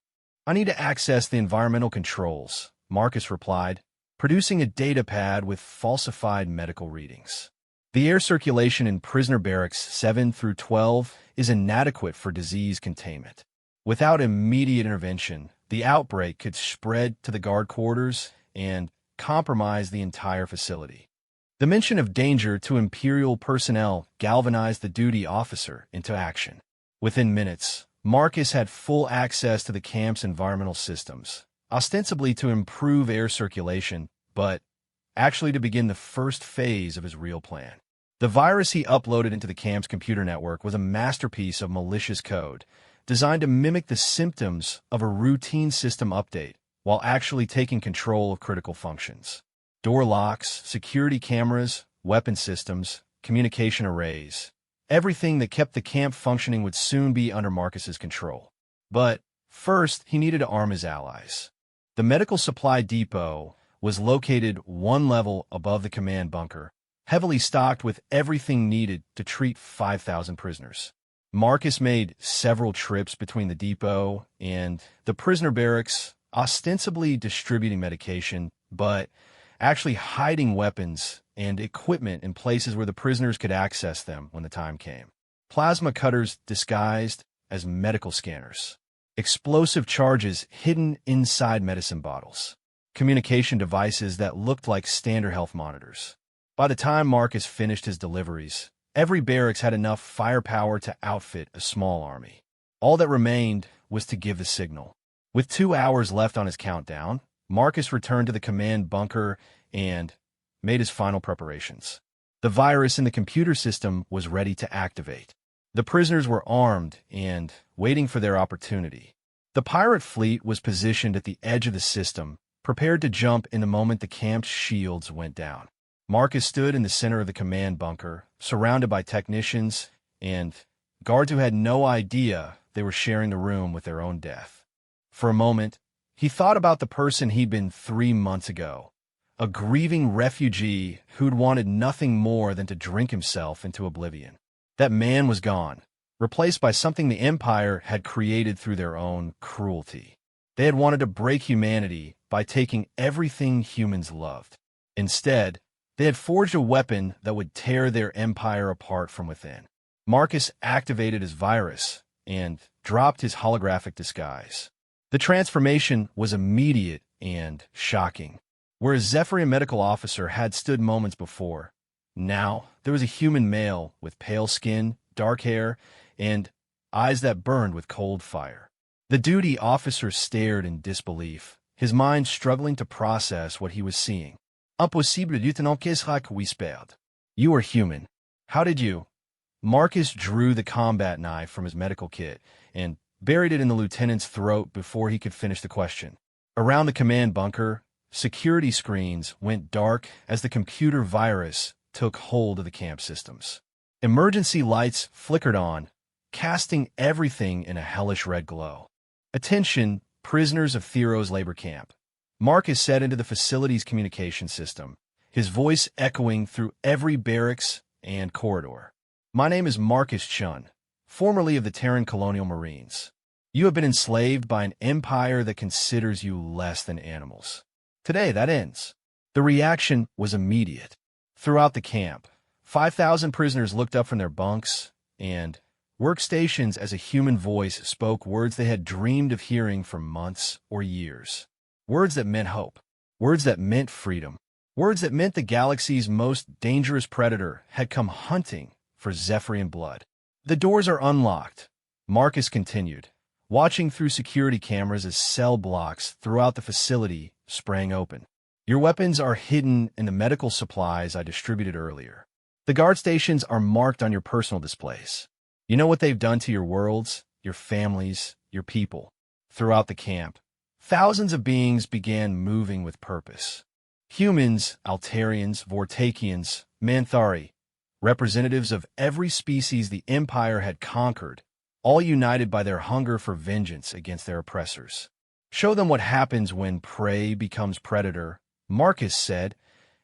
I need to access the environmental controls, Marcus replied, producing a data pad with falsified medical readings. The air circulation in prisoner barracks 7 through 12 is inadequate for disease containment. Without immediate intervention, the outbreak could spread to the guard quarters and compromise the entire facility. The mention of danger to Imperial personnel galvanized the duty officer into action. Within minutes, Marcus had full access to the camp's environmental systems, ostensibly to improve air circulation, but actually to begin the first phase of his real plan. The virus he uploaded into the camp's computer network was a masterpiece of malicious code, designed to mimic the symptoms of a routine system update while actually taking control of critical functions. Door locks, security cameras, weapon systems, communication arrays. Everything that kept the camp functioning would soon be under Marcus's control. But first, he needed to arm his allies. The medical supply depot was located one level above the command bunker, heavily stocked with everything needed to treat 5,000 prisoners. Marcus made several trips between the depot and the prisoner barracks, ostensibly distributing medication, but actually hiding weapons and equipment in places where the prisoners could access them when the time came. Plasma cutters disguised as medical scanners. Explosive charges hidden inside medicine bottles. Communication devices that looked like standard health monitors. By the time Marcus finished his deliveries, every barracks had enough firepower to outfit a small army. All that remained was to give the signal. With 2 hours left on his countdown, Marcus returned to the command bunker and made his final preparations. The virus in the computer system was ready to activate. The prisoners were armed and waiting for their opportunity. The pirate fleet was positioned at the edge of the system, prepared to jump in the moment the camp's shields went down. Marcus stood in the center of the command bunker, surrounded by technicians and guards who had no idea they were sharing the room with their own death. For a moment, he thought about the person he'd been 3 months ago, a grieving refugee who'd wanted nothing more than to drink himself into oblivion. That man was gone, replaced by something the Empire had created through their own cruelty. They had wanted to break humanity by taking everything humans loved. Instead, they had forged a weapon that would tear their empire apart from within. Marcus activated his virus and dropped his holographic disguise. The transformation was immediate and shocking. Whereas Zephyrian medical officer had stood moments before, now there was a human male with pale skin, dark hair, and eyes that burned with cold fire. The duty officer stared in disbelief, his mind struggling to process what he was seeing. Impossible, Lieutenant Kesrak whispered. You are human. How did you? Marcus drew the combat knife from his medical kit and buried it in the lieutenant's throat before he could finish the question. Around the command bunker, security screens went dark as the computer virus took hold of the camp systems. Emergency lights flickered on, casting everything in a hellish red glow. "Attention, prisoners of Thero's labor camp." Marcus said into the facility's communication system, his voice echoing through every barracks and corridor. "My name is Marcus Chun, formerly of the Terran Colonial Marines. You have been enslaved by an empire that considers you less than animals. Today, that ends." The reaction was immediate. Throughout the camp, 5,000 prisoners looked up from their bunks and workstations as a human voice spoke words they had dreamed of hearing for months or years. Words that meant hope. Words that meant freedom. Words that meant the galaxy's most dangerous predator had come hunting for Zephyrian blood. "The doors are unlocked," Marcus continued, watching through security cameras as cell blocks throughout the facility sprang open. "Your weapons are hidden in the medical supplies I distributed earlier. The guard stations are marked on your personal displays. You know what they've done to your worlds, your families, your people." Throughout the camp, thousands of beings began moving with purpose. Humans, Altarians, Vortakians, Manthari, representatives of every species the Empire had conquered, all united by their hunger for vengeance against their oppressors. "Show them what happens when prey becomes predator," Marcus said,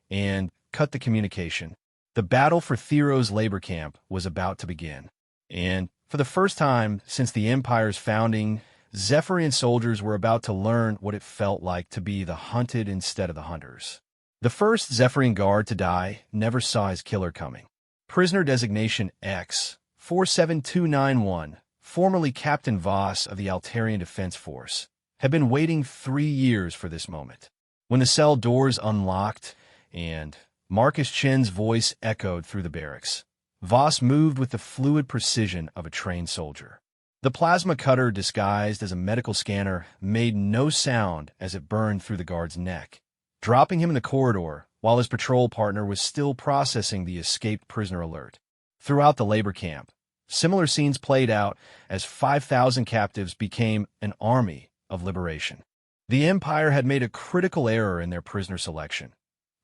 and cut the communication. The battle for Thero's labor camp was about to begin. And for the first time since the Empire's founding, Zephyrian soldiers were about to learn what it felt like to be the hunted instead of the hunters. The first Zephyrian guard to die never saw his killer coming. Prisoner designation X, 47291, formerly Captain Voss of the Altarian Defense Force, had been waiting 3 years for this moment. When the cell doors unlocked and Marcus Chen's voice echoed through the barracks, Voss moved with the fluid precision of a trained soldier. The plasma cutter, disguised as a medical scanner, made no sound as it burned through the guard's neck, dropping him in the corridor while his patrol partner was still processing the escaped prisoner alert. Throughout the labor camp, similar scenes played out as 5,000 captives became an army of liberation. The Empire had made a critical error in their prisoner selection.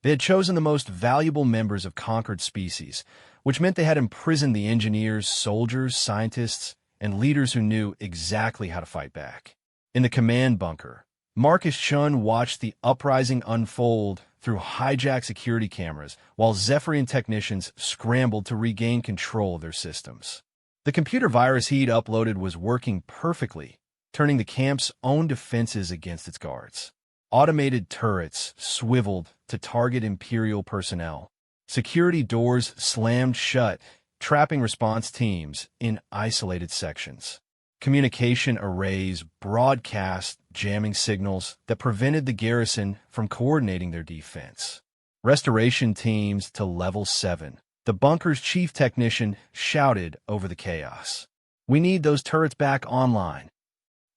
They had chosen the most valuable members of conquered species, which meant they had imprisoned the engineers, soldiers, scientists, and leaders who knew exactly how to fight back. In the command bunker, Marcus Chun watched the uprising unfold through hijacked security cameras while Zephyrian technicians scrambled to regain control of their systems. The computer virus he'd uploaded was working perfectly, turning the camp's own defenses against its guards. Automated turrets swiveled to target Imperial personnel. Security doors slammed shut, trapping response teams in isolated sections. Communication arrays broadcast jamming signals that prevented the garrison from coordinating their defense. Restoration teams to level 7. The bunker's chief technician shouted over the chaos. "We need those turrets back online."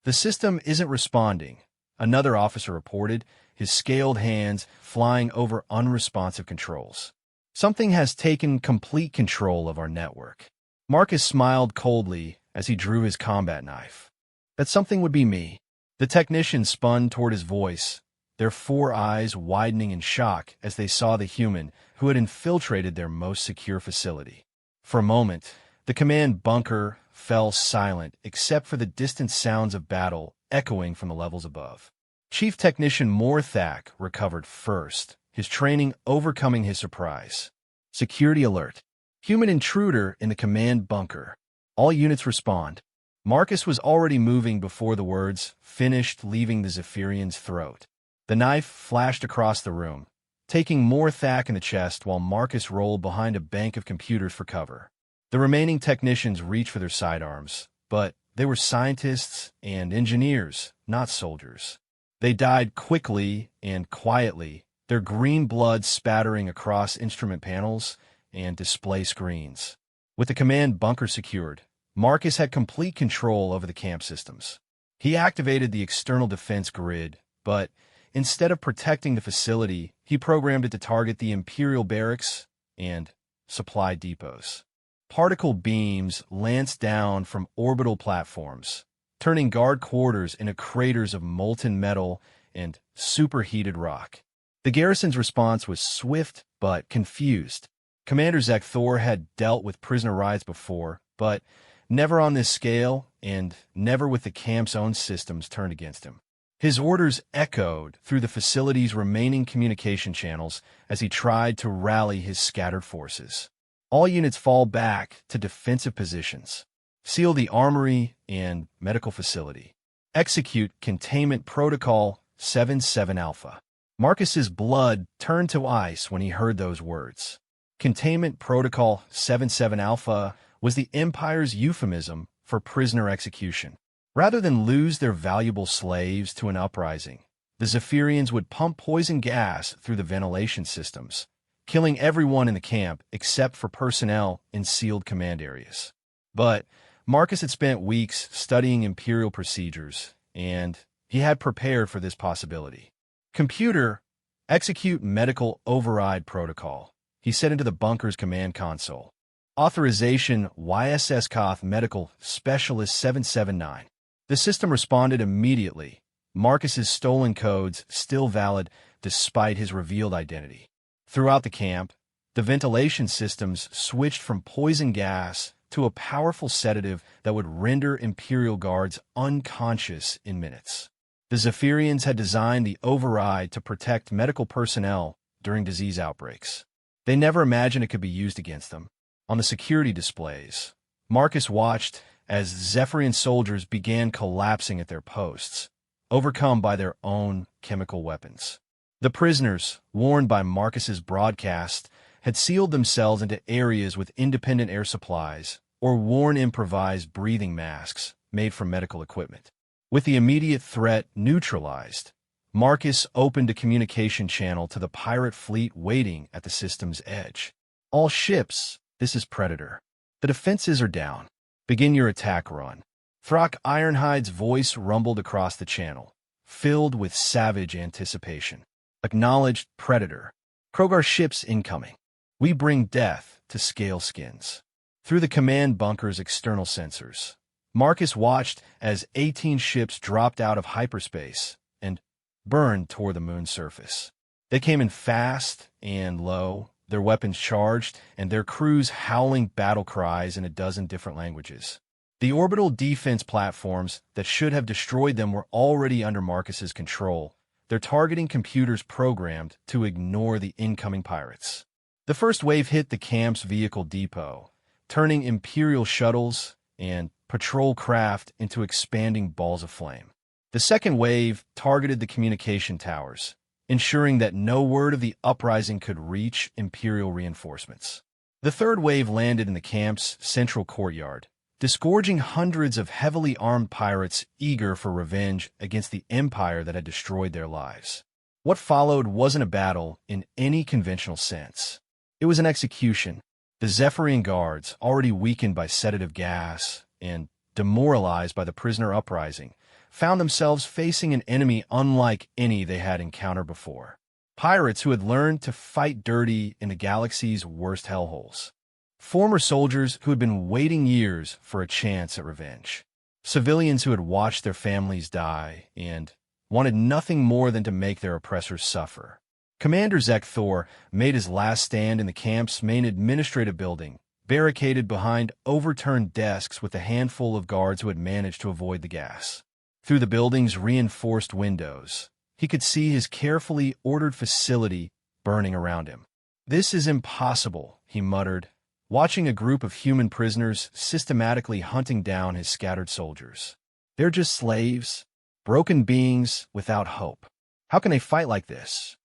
"The system isn't responding," another officer reported, his scaled hands flying over unresponsive controls. "Something has taken complete control of our network." Marcus smiled coldly as he drew his combat knife. "That something would be me." The technician spun toward his voice, their 4 eyes widening in shock as they saw the human who had infiltrated their most secure facility. For a moment, the command bunker fell silent except for the distant sounds of battle echoing from the levels above. Chief Technician Morthak recovered first, his training overcoming his surprise. "Security alert. Human intruder in the command bunker. All units respond." Marcus was already moving before the words finished leaving the Zephyrian's throat. The knife flashed across the room, taking Morthak in the chest while Marcus rolled behind a bank of computers for cover. The remaining technicians reached for their sidearms, but they were scientists and engineers, not soldiers. They died quickly and quietly, their green blood spattering across instrument panels and display screens. With the command bunker secured, Marcus had complete control over the camp systems. He activated the external defense grid, but instead of protecting the facility, he programmed it to target the Imperial barracks and supply depots. Particle beams lanced down from orbital platforms, turning guard quarters into craters of molten metal and superheated rock. The garrison's response was swift but confused. Commander Zek Thor had dealt with prisoner riots before, but never on this scale and never with the camp's own systems turned against him. His orders echoed through the facility's remaining communication channels as he tried to rally his scattered forces. All units fall back to defensive positions. Seal the armory and medical facility. Execute Containment Protocol 77 Alpha. Marcus's blood turned to ice when he heard those words. Containment Protocol 77 Alpha was the Empire's euphemism for prisoner execution. Rather than lose their valuable slaves to an uprising, the Zephyrians would pump poison gas through the ventilation systems, killing everyone in the camp except for personnel in sealed command areas. But Marcus had spent weeks studying Imperial procedures, and he had prepared for this possibility. Computer, execute medical override protocol, he said into the bunker's command console. Authorization YSS Koth Medical Specialist 779. The system responded immediately, Marcus's stolen codes still valid despite his revealed identity. Throughout the camp, the ventilation systems switched from poison gas to a powerful sedative that would render Imperial guards unconscious in minutes. The Zephyrians had designed the override to protect medical personnel during disease outbreaks. They never imagined it could be used against them. On the security displays, Marcus watched as Zephyrian soldiers began collapsing at their posts, overcome by their own chemical weapons. The prisoners, warned by Marcus's broadcast, had sealed themselves into areas with independent air supplies or worn improvised breathing masks made from medical equipment. With the immediate threat neutralized, Marcus opened a communication channel to the pirate fleet waiting at the system's edge. All ships, this is Predator. The defenses are down. Begin your attack run. Throck Ironhide's voice rumbled across the channel, filled with savage anticipation. Acknowledged Predator. Krogar ships incoming. We bring death to Scaleskins. Through the command bunker's external sensors, Marcus watched as 18 ships dropped out of hyperspace and burned toward the moon's surface. They came in fast and low, their weapons charged, and their crews howling battle cries in a dozen different languages. The orbital defense platforms that should have destroyed them were already under Marcus's control, their targeting computers programmed to ignore the incoming pirates. The first wave hit the camp's vehicle depot, turning Imperial shuttles and patrol craft into expanding balls of flame. The second wave targeted the communication towers, ensuring that no word of the uprising could reach Imperial reinforcements. The third wave landed in the camp's central courtyard, disgorging hundreds of heavily armed pirates eager for revenge against the empire that had destroyed their lives. What followed wasn't a battle in any conventional sense. It was an execution. The Zephyrian guards, already weakened by sedative gas and demoralized by the prisoner uprising, found themselves facing an enemy unlike any they had encountered before. Pirates who had learned to fight dirty in the galaxy's worst hellholes. Former soldiers who had been waiting years for a chance at revenge. Civilians who had watched their families die and wanted nothing more than to make their oppressors suffer. Commander Zek Thor made his last stand in the camp's main administrative building, barricaded behind overturned desks with a handful of guards who had managed to avoid the gas. Through the building's reinforced windows, he could see his carefully ordered facility burning around him. "This is impossible," he muttered, watching a group of human prisoners systematically hunting down his scattered soldiers. "They're just slaves, broken beings without hope. How can they fight like this?"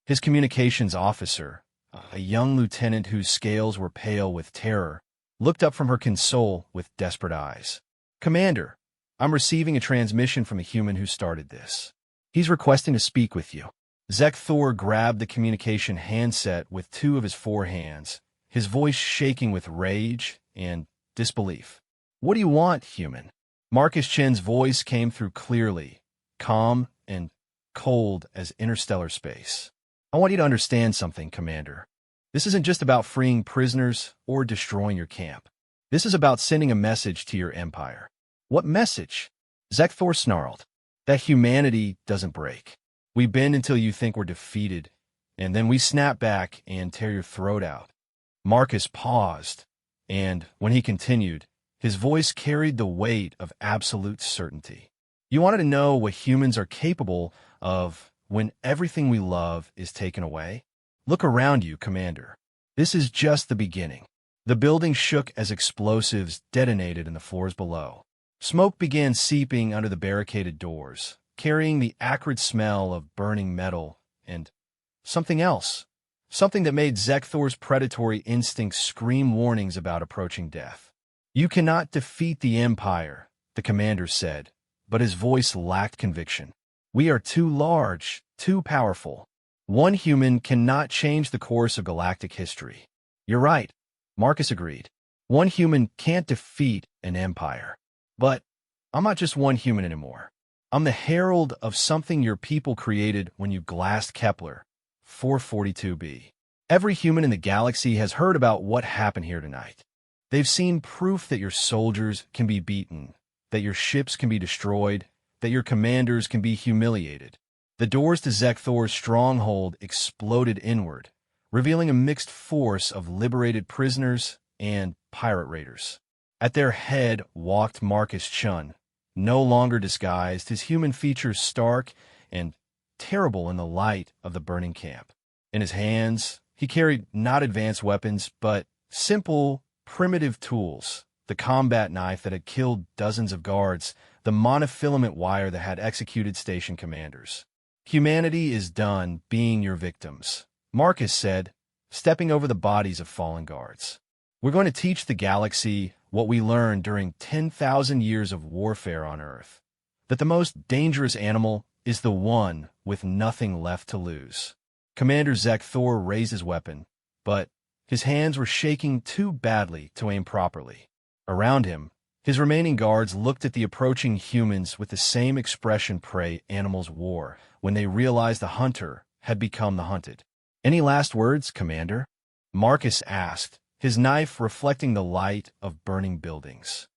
His communications officer, a young lieutenant whose scales were pale with terror, looked up from her console with desperate eyes. "Commander, I'm receiving a transmission from a human who started this. He's requesting to speak with you." Zek Thor grabbed the communication handset with two of his four hands, his voice shaking with rage and disbelief. "What do you want, human?" Marcus Chen's voice came through clearly, calm and cold as interstellar space. "I want you to understand something, Commander. This isn't just about freeing prisoners or destroying your camp. This is about sending a message to your empire." "What message?" Zekthor snarled. That humanity doesn't break. We bend until you think we're defeated, and then we snap back and tear your throat out. Marcus paused, and when he continued, his voice carried the weight of absolute certainty. You wanted to know what humans are capable of when everything we love is taken away? Look around you, Commander. This is just the beginning. The building shook as explosives detonated in the floors below. Smoke began seeping under the barricaded doors, carrying the acrid smell of burning metal and something else. Something that made Zekthor's predatory instincts scream warnings about approaching death. You cannot defeat the Empire, the commander said, but his voice lacked conviction. We are too large, too powerful. One human cannot change the course of galactic history. You're right, Marcus agreed. One human can't defeat an empire. But I'm not just one human anymore. I'm the herald of something your people created when you glassed Kepler, 442b. Every human in the galaxy has heard about what happened here tonight. They've seen proof that your soldiers can be beaten, that your ships can be destroyed, that your commanders can be humiliated. The doors to Zekthor's stronghold exploded inward, revealing a mixed force of liberated prisoners and pirate raiders. At their head walked Marcus Chun, no longer disguised, his human features stark and terrible in the light of the burning camp. In his hands, he carried not advanced weapons, but simple, primitive tools. The combat knife that had killed dozens of guards, the monofilament wire that had executed station commanders. Humanity is done being your victims, Marcus said, stepping over the bodies of fallen guards. We're going to teach the galaxy what we learned during 10,000 years of warfare on Earth, that the most dangerous animal is the one with nothing left to lose. Commander Zekthor raised his weapon, but his hands were shaking too badly to aim properly. Around him, his remaining guards looked at the approaching humans with the same expression prey animals wore when they realized the hunter had become the hunted. Any last words, Commander? Marcus asked, his knife reflecting the light of burning buildings.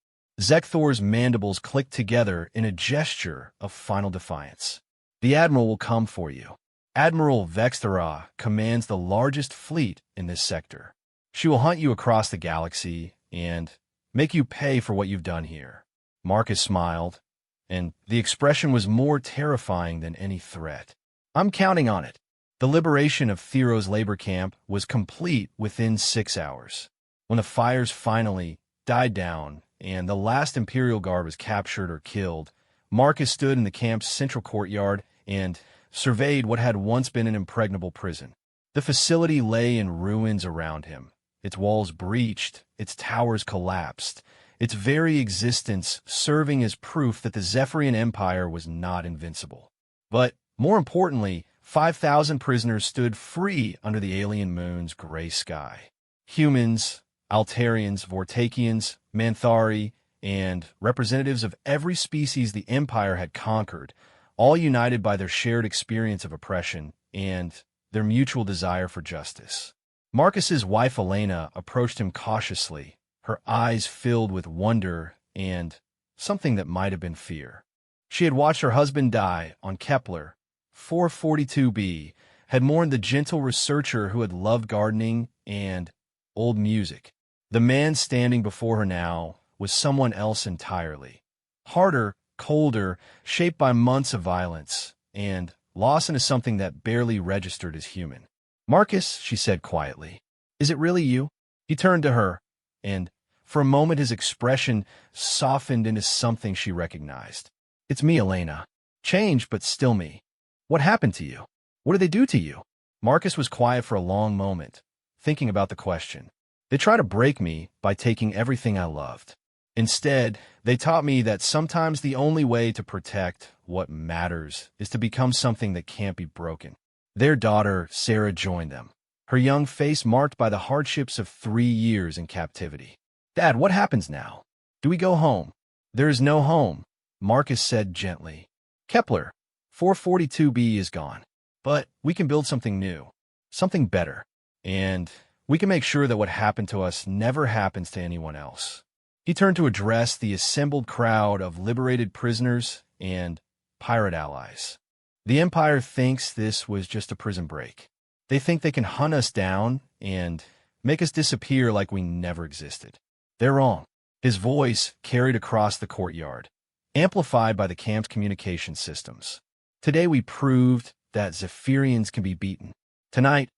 Zekthor's mandibles clicked together in a gesture of final defiance. The Admiral will come for you. Admiral Vexthera commands the largest fleet in this sector. She will hunt you across the galaxy and make you pay for what you've done here. Marcus smiled, and the expression was more terrifying than any threat. I'm counting on it. The liberation of Thero's labor camp was complete within 6 hours. When the fires finally died down and the last Imperial Guard was captured or killed, Marcus stood in the camp's central courtyard and surveyed what had once been an impregnable prison. The facility lay in ruins around him, its walls breached, its towers collapsed, its very existence serving as proof that the Zephyrian Empire was not invincible. But, more importantly, 5,000 prisoners stood free under the alien moon's gray sky. Humans, Altarians, Vortakians, Manthari, and representatives of every species the Empire had conquered, all united by their shared experience of oppression and their mutual desire for justice. Marcus's wife Elena approached him cautiously, her eyes filled with wonder and something that might have been fear. She had watched her husband die on Kepler 442b, had mourned the gentle researcher who had loved gardening and old music. The man standing before her now was someone else entirely. Harder, colder, shaped by months of violence, and lost into something that barely registered as human. Marcus, she said quietly, is it really you? He turned to her, and for a moment his expression softened into something she recognized. It's me, Elena. Changed, but still me. What happened to you? What did they do to you? Marcus was quiet for a long moment, thinking about the question. They tried to break me by taking everything I loved. Instead, they taught me that sometimes the only way to protect what matters is to become something that can't be broken. Their daughter, Sarah, joined them, her young face marked by the hardships of 3 years in captivity. Dad, what happens now? Do we go home? There is no home, Marcus said gently. Kepler, 442b is gone, but we can build something new, something better, and we can make sure that what happened to us never happens to anyone else. He turned to address the assembled crowd of liberated prisoners and pirate allies. The Empire thinks this was just a prison break. They think they can hunt us down and make us disappear like we never existed. They're wrong. His voice carried across the courtyard, amplified by the camp's communication systems. Today we proved that Zephyrians can be beaten. Tonight,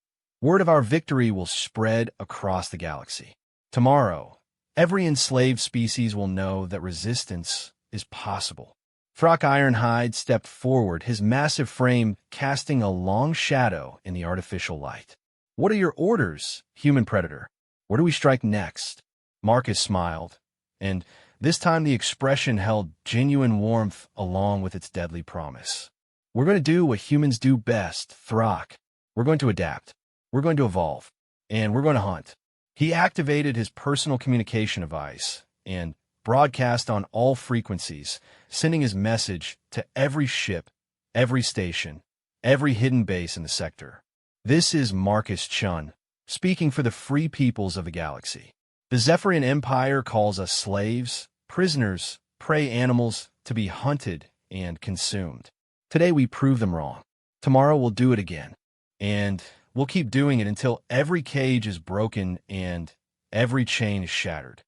word of our victory will spread across the galaxy. Tomorrow, every enslaved species will know that resistance is possible. Throck Ironhide stepped forward, his massive frame casting a long shadow in the artificial light. "What are your orders, human predator? Where do we strike next?" Marcus smiled, and this time the expression held genuine warmth along with its deadly promise. "We're going to do what humans do best, Throck. We're going to adapt. We're going to evolve. And we're going to hunt." He activated his personal communication device and broadcast on all frequencies, sending his message to every ship, every station, every hidden base in the sector. "This is Marcus Chun, speaking for the free peoples of the galaxy. The Zephyrian Empire calls us slaves, prisoners, prey animals to be hunted and consumed. Today we prove them wrong. Tomorrow we'll do it again. And we'll keep doing it until every cage is broken and every chain is shattered."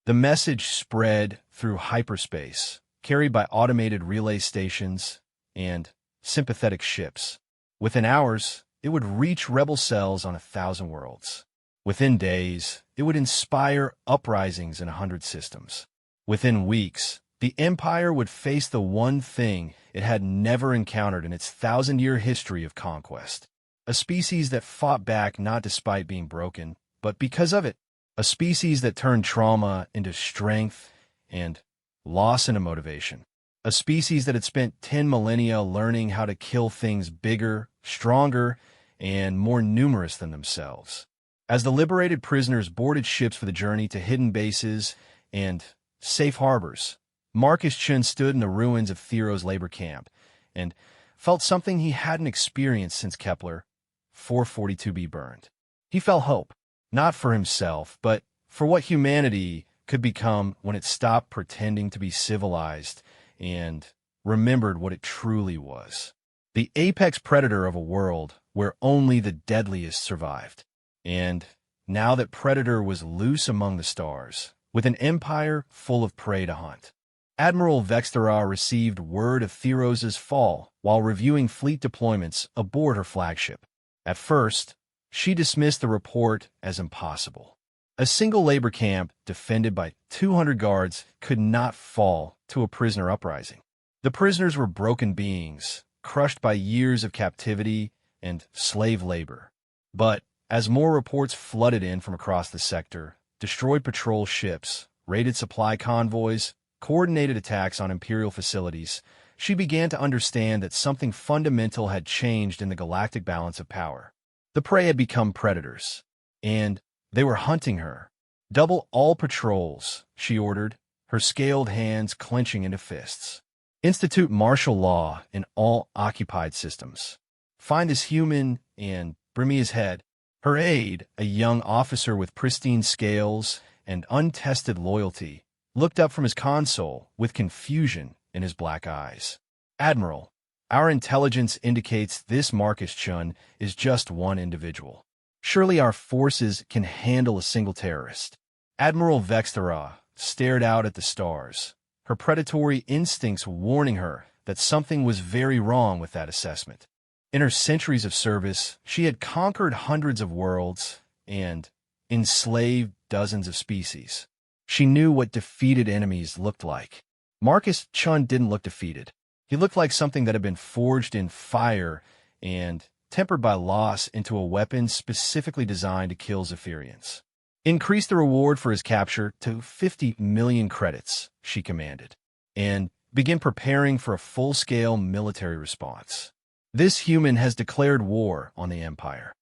The message spread through hyperspace, carried by automated relay stations and sympathetic ships. Within hours, it would reach rebel cells on 1,000 worlds. Within days, it would inspire uprisings in 100 systems. Within weeks, the Empire would face the one thing it had never encountered in its 1,000-year history of conquest. A species that fought back not despite being broken, but because of it. A species that turned trauma into strength and loss into motivation. A species that had spent 10 millennia learning how to kill things bigger, stronger, and more numerous than themselves. As the liberated prisoners boarded ships for the journey to hidden bases and safe harbors, Marcus Chun stood in the ruins of Thero's labor camp and felt something he hadn't experienced since Kepler 442b burned. He felt hope. Not for himself, but for what humanity could become when it stopped pretending to be civilized and remembered what it truly was. The apex predator of a world where only the deadliest survived. And now that Predator was loose among the stars, with an empire full of prey to hunt, Admiral Vextera received word of Theros' fall while reviewing fleet deployments aboard her flagship. At first, she dismissed the report as impossible. A single labor camp, defended by 200 guards, could not fall to a prisoner uprising. The prisoners were broken beings, crushed by years of captivity and slave labor. But as more reports flooded in from across the sector, destroyed patrol ships, raided supply convoys, coordinated attacks on Imperial facilities, she began to understand that something fundamental had changed in the galactic balance of power. The prey had become predators, and they were hunting her. "Double all patrols," she ordered, her scaled hands clenching into fists. "Institute martial law in all occupied systems. Find this human and bring me his head." Her aide, a young officer with pristine scales and untested loyalty, looked up from his console with confusion in his black eyes. "Admiral, our intelligence indicates this Marcus Chun is just one individual. Surely our forces can handle a single terrorist." Admiral Vextera stared out at the stars, her predatory instincts warning her that something was very wrong with that assessment. In her centuries of service, she had conquered hundreds of worlds and enslaved dozens of species. She knew what defeated enemies looked like. Marcus Chun didn't look defeated. He looked like something that had been forged in fire and tempered by loss into a weapon specifically designed to kill Zephyrians. "Increase the reward for his capture to 50 million credits," she commanded, "and begin preparing for a full-scale military response. This human has declared war on the Empire."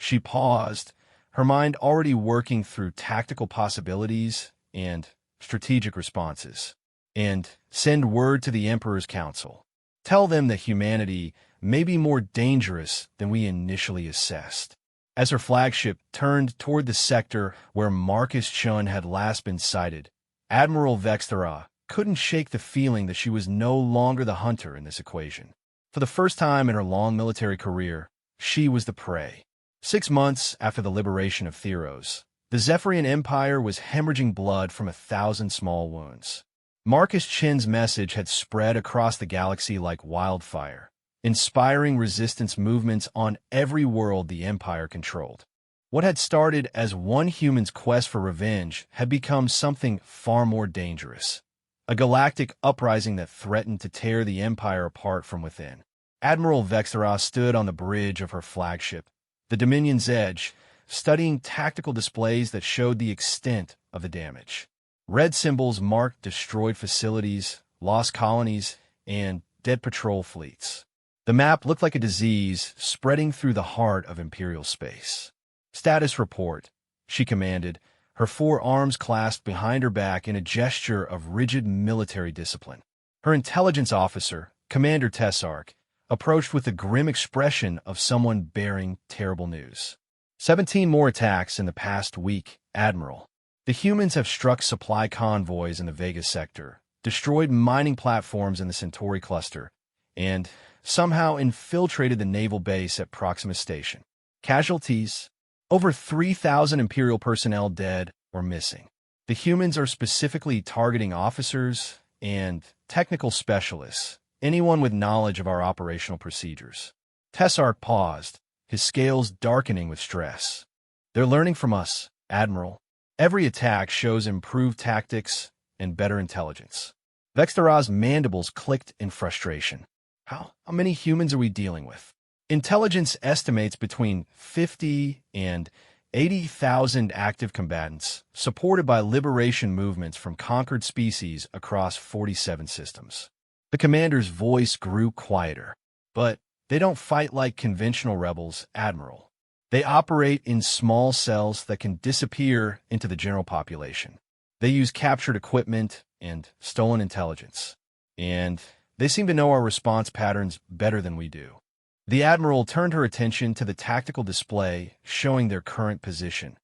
She paused, her mind already working through tactical possibilities and strategic responses. "And send word to the Emperor's Council. Tell them that humanity may be more dangerous than we initially assessed." As her flagship turned toward the sector where Marcus Chun had last been sighted, Admiral Vexthera couldn't shake the feeling that she was no longer the hunter in this equation. For the first time in her long military career, she was the prey. 6 months after the liberation of Theros, the Zephyrian Empire was hemorrhaging blood from 1,000 small wounds. Marcus Chin's message had spread across the galaxy like wildfire, inspiring resistance movements on every world the Empire controlled. What had started as one human's quest for revenge had become something far more dangerous, a galactic uprising that threatened to tear the Empire apart from within. Admiral Vexthera stood on the bridge of her flagship, the Dominion's Edge, studying tactical displays that showed the extent of the damage. Red symbols marked destroyed facilities, lost colonies, and dead patrol fleets. The map looked like a disease spreading through the heart of Imperial space. "Status report," she commanded, her 4 arms clasped behind her back in a gesture of rigid military discipline. Her intelligence officer, Commander Tessark, approached with the grim expression of someone bearing terrible news. 17 more attacks in the past week, Admiral. The humans have struck supply convoys in the Vega sector, destroyed mining platforms in the Centauri cluster, and somehow infiltrated the naval base at Proxima Station. Casualties: over 3,000 Imperial personnel dead or missing. The humans are specifically targeting officers and technical specialists, anyone with knowledge of our operational procedures. Tessark paused, his scales darkening with stress. "They're learning from us, Admiral. Every attack shows improved tactics and better intelligence." Vexthera's mandibles clicked in frustration. How many humans are we dealing with? Intelligence estimates between 50 and 80,000 active combatants, supported by liberation movements from conquered species across 47 systems. The commander's voice grew quieter. "But they don't fight like conventional rebels, Admiral. They operate in small cells that can disappear into the general population. They use captured equipment and stolen intelligence. And they seem to know our response patterns better than we do." The Admiral turned her attention to the tactical display showing their current position.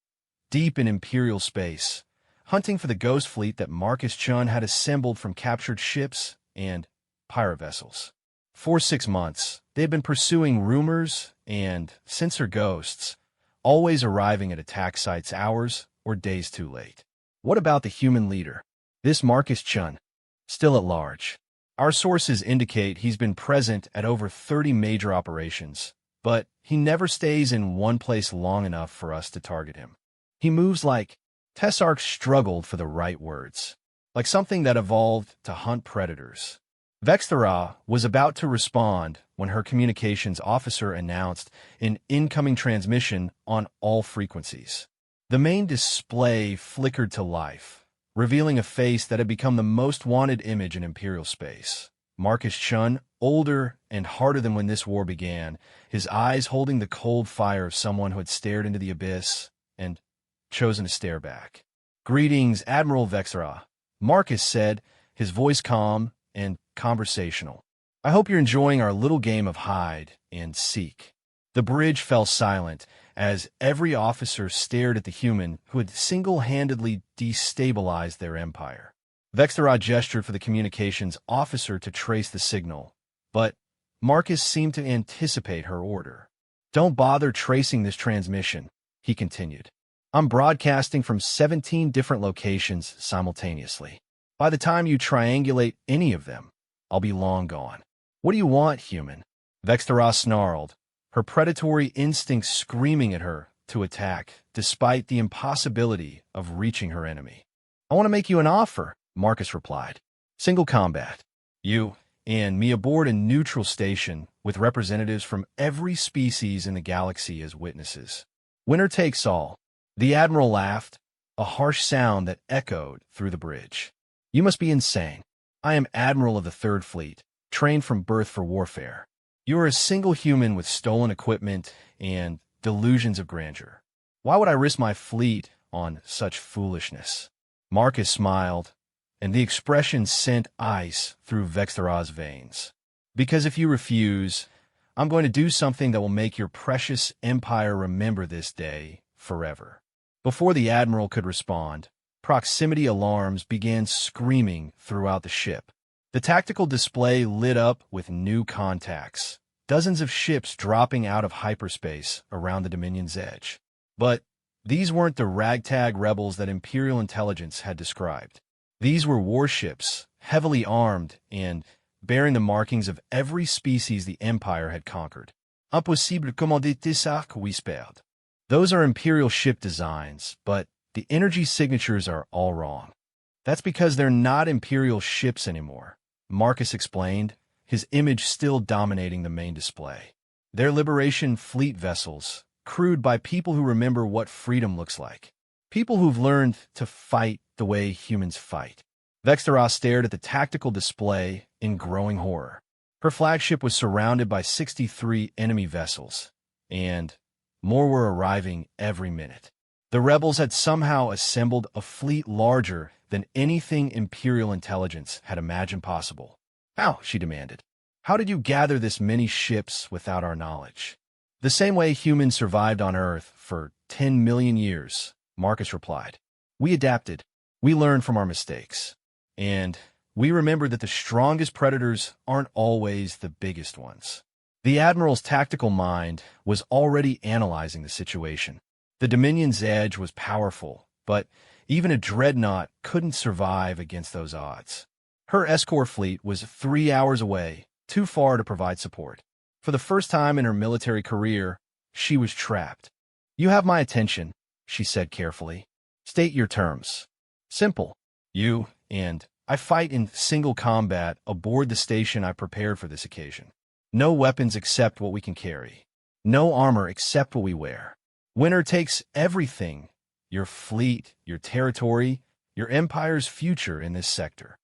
Deep in Imperial space, hunting for the ghost fleet that Marcus Chun had assembled from captured ships and pirate vessels. For 6 months, they had been pursuing rumors and sensor ghosts, always arriving at attack sites hours or days too late. What about the human leader? This Marcus Chun, still at large. Our sources indicate he's been present at over 30 major operations, but he never stays in one place long enough for us to target him. He moves like... Tessark struggled for the right words. Like something that evolved to hunt predators. Vexthera was about to respond when her communications officer announced an incoming transmission on all frequencies. The main display flickered to life, revealing a face that had become the most wanted image in Imperial space. Marcus Chun, older and harder than when this war began, his eyes holding the cold fire of someone who had stared into the abyss and chosen to stare back. "Greetings, Admiral Vexthera," Marcus said, his voice calm and conversational. "I hope you're enjoying our little game of hide and seek." The bridge fell silent as every officer stared at the human who had single-handedly destabilized their empire. Vexthera gestured for the communications officer to trace the signal, but Marcus seemed to anticipate her order. "Don't bother tracing this transmission," he continued. "I'm broadcasting from 17 different locations simultaneously. By the time you triangulate any of them, I'll be long gone." "What do you want, human?" Vexthera snarled, her predatory instincts screaming at her to attack, despite the impossibility of reaching her enemy. "I want to make you an offer," Marcus replied. "Single combat. You and me aboard a neutral station with representatives from every species in the galaxy as witnesses. Winner takes all." The Admiral laughed, a harsh sound that echoed through the bridge. "You must be insane. I am Admiral of the Third Fleet, trained from birth for warfare. You are a single human with stolen equipment and delusions of grandeur. Why would I risk my fleet on such foolishness?" Marcus smiled, and the expression sent ice through Vexthera's veins. "Because if you refuse, I'm going to do something that will make your precious empire remember this day forever." Before the Admiral could respond, proximity alarms began screaming throughout the ship. The tactical display lit up with new contacts, dozens of ships dropping out of hyperspace around the Dominion's edge. But these weren't the ragtag rebels that Imperial intelligence had described. These were warships, heavily armed and bearing the markings of every species the Empire had conquered. Impossible commander ça, whispered. Those are Imperial ship designs, but the energy signatures are all wrong. That's because they're not Imperial ships anymore, Marcus explained, his image still dominating the main display. They're Liberation Fleet vessels, crewed by people who remember what freedom looks like. People who've learned to fight the way humans fight. Vextera stared at the tactical display in growing horror. Her flagship was surrounded by 63 enemy vessels, and more were arriving every minute. The rebels had somehow assembled a fleet larger than anything Imperial intelligence had imagined possible. How? She demanded. How did you gather this many ships without our knowledge? The same way humans survived on Earth for 10 million years, Marcus replied. We adapted. We learned from our mistakes. And we remembered that the strongest predators aren't always the biggest ones. The Admiral's tactical mind was already analyzing the situation. The Dominion's edge was powerful, but even a dreadnought couldn't survive against those odds. Her escort fleet was 3 hours away, too far to provide support. For the first time in her military career, she was trapped. You have my attention, she said carefully. State your terms. Simple. You and I fight in single combat aboard the station I prepared for this occasion. No weapons except what we can carry. No armor except what we wear. Winner takes everything. Your fleet, your territory, your empire's future in this sector.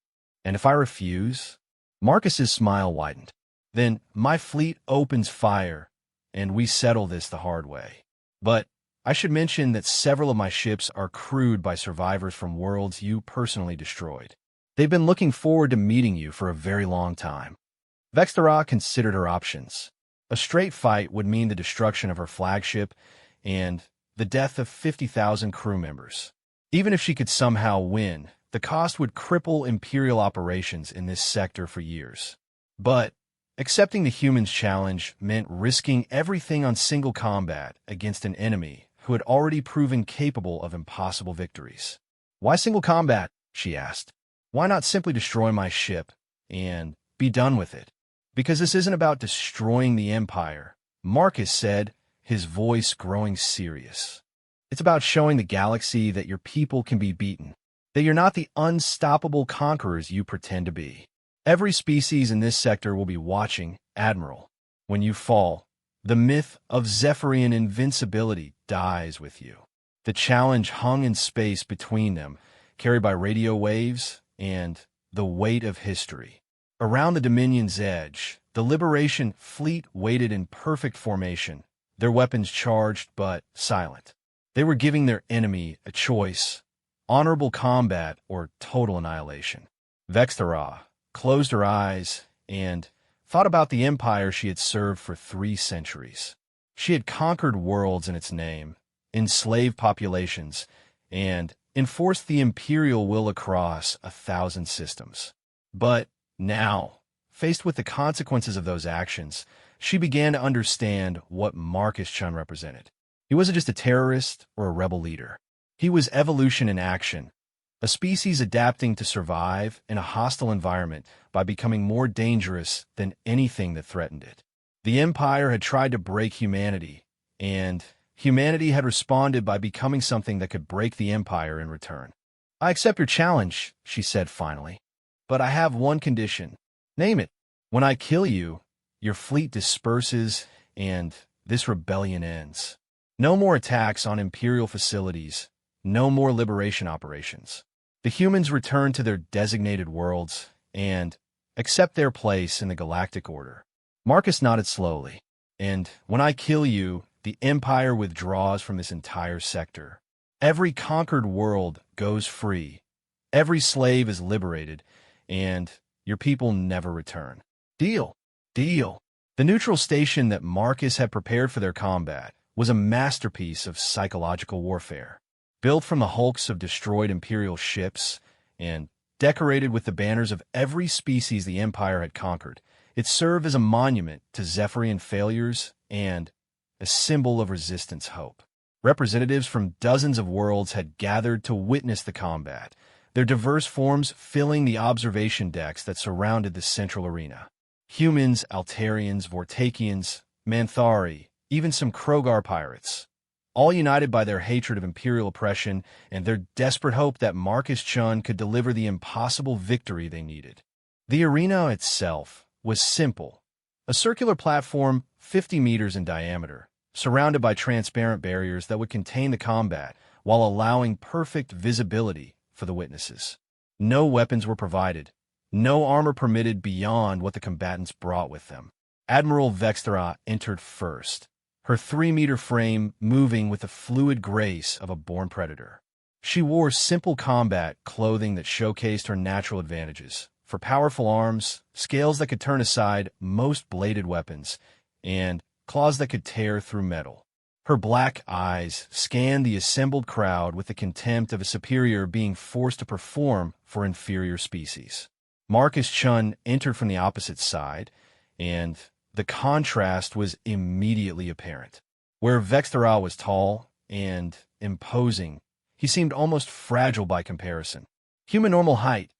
And if I refuse? Marcus's smile widened. Then my fleet opens fire, and we settle this the hard way. But I should mention that several of my ships are crewed by survivors from worlds you personally destroyed. They've been looking forward to meeting you for a very long time. Vextera considered her options. A straight fight would mean the destruction of her flagship and the death of 50,000 crew members. Even if she could somehow win, the cost would cripple Imperial operations in this sector for years. But accepting the humans' challenge meant risking everything on single combat against an enemy who had already proven capable of impossible victories. Why single combat? She asked. Why not simply destroy my ship and be done with it? Because this isn't about destroying the Empire, Marcus said, his voice growing serious. It's about showing the galaxy that your people can be beaten, that you're not the unstoppable conquerors you pretend to be. Every species in this sector will be watching, Admiral. When you fall, the myth of Zephyrian invincibility dies with you. The challenge hung in space between them, carried by radio waves and the weight of history. Around the Dominion's edge, the Liberation Fleet waited in perfect formation, their weapons charged but silent. They were giving their enemy a choice, honorable combat or total annihilation. Vextera closed her eyes and thought about the empire she had served for 3 centuries. She had conquered worlds in its name, enslaved populations, and enforced the imperial will across 1,000 systems. But now, faced with the consequences of those actions, she began to understand what Marcus Chun represented. He wasn't just a terrorist or a rebel leader. He was evolution in action, a species adapting to survive in a hostile environment by becoming more dangerous than anything that threatened it. The Empire had tried to break humanity, and humanity had responded by becoming something that could break the Empire in return. I accept your challenge, she said finally. But I have one condition. Name it. When I kill you, your fleet disperses and this rebellion ends. No more attacks on Imperial facilities. No more liberation operations. The humans return to their designated worlds and accept their place in the galactic order. Marcus nodded slowly. And when I kill you, the Empire withdraws from this entire sector. Every conquered world goes free. Every slave is liberated, and your people never return. Deal. Deal. The neutral station that Marcus had prepared for their combat was a masterpiece of psychological warfare. Built from the hulks of destroyed Imperial ships and decorated with the banners of every species the Empire had conquered, it served as a monument to Zephyrian failures and a symbol of resistance hope. Representatives from dozens of worlds had gathered to witness the combat, their diverse forms filling the observation decks that surrounded the central arena. Humans, Altarians, Vortakians, Manthari, even some Krogar pirates, all united by their hatred of Imperial oppression and their desperate hope that Marcus Chun could deliver the impossible victory they needed. The arena itself was simple, a circular platform 50 meters in diameter, surrounded by transparent barriers that would contain the combat while allowing perfect visibility for the witnesses. No weapons were provided, no armor permitted beyond what the combatants brought with them. Admiral Vexthera entered first, her 3-meter frame moving with the fluid grace of a born predator. She wore simple combat clothing that showcased her natural advantages, for powerful arms, scales that could turn aside most bladed weapons, and claws that could tear through metal. Her black eyes scanned the assembled crowd with the contempt of a superior being forced to perform for inferior species. Marcus Chun entered from the opposite side, and the contrast was immediately apparent. Where Vexthera was tall and imposing, he seemed almost fragile by comparison. Human normal height,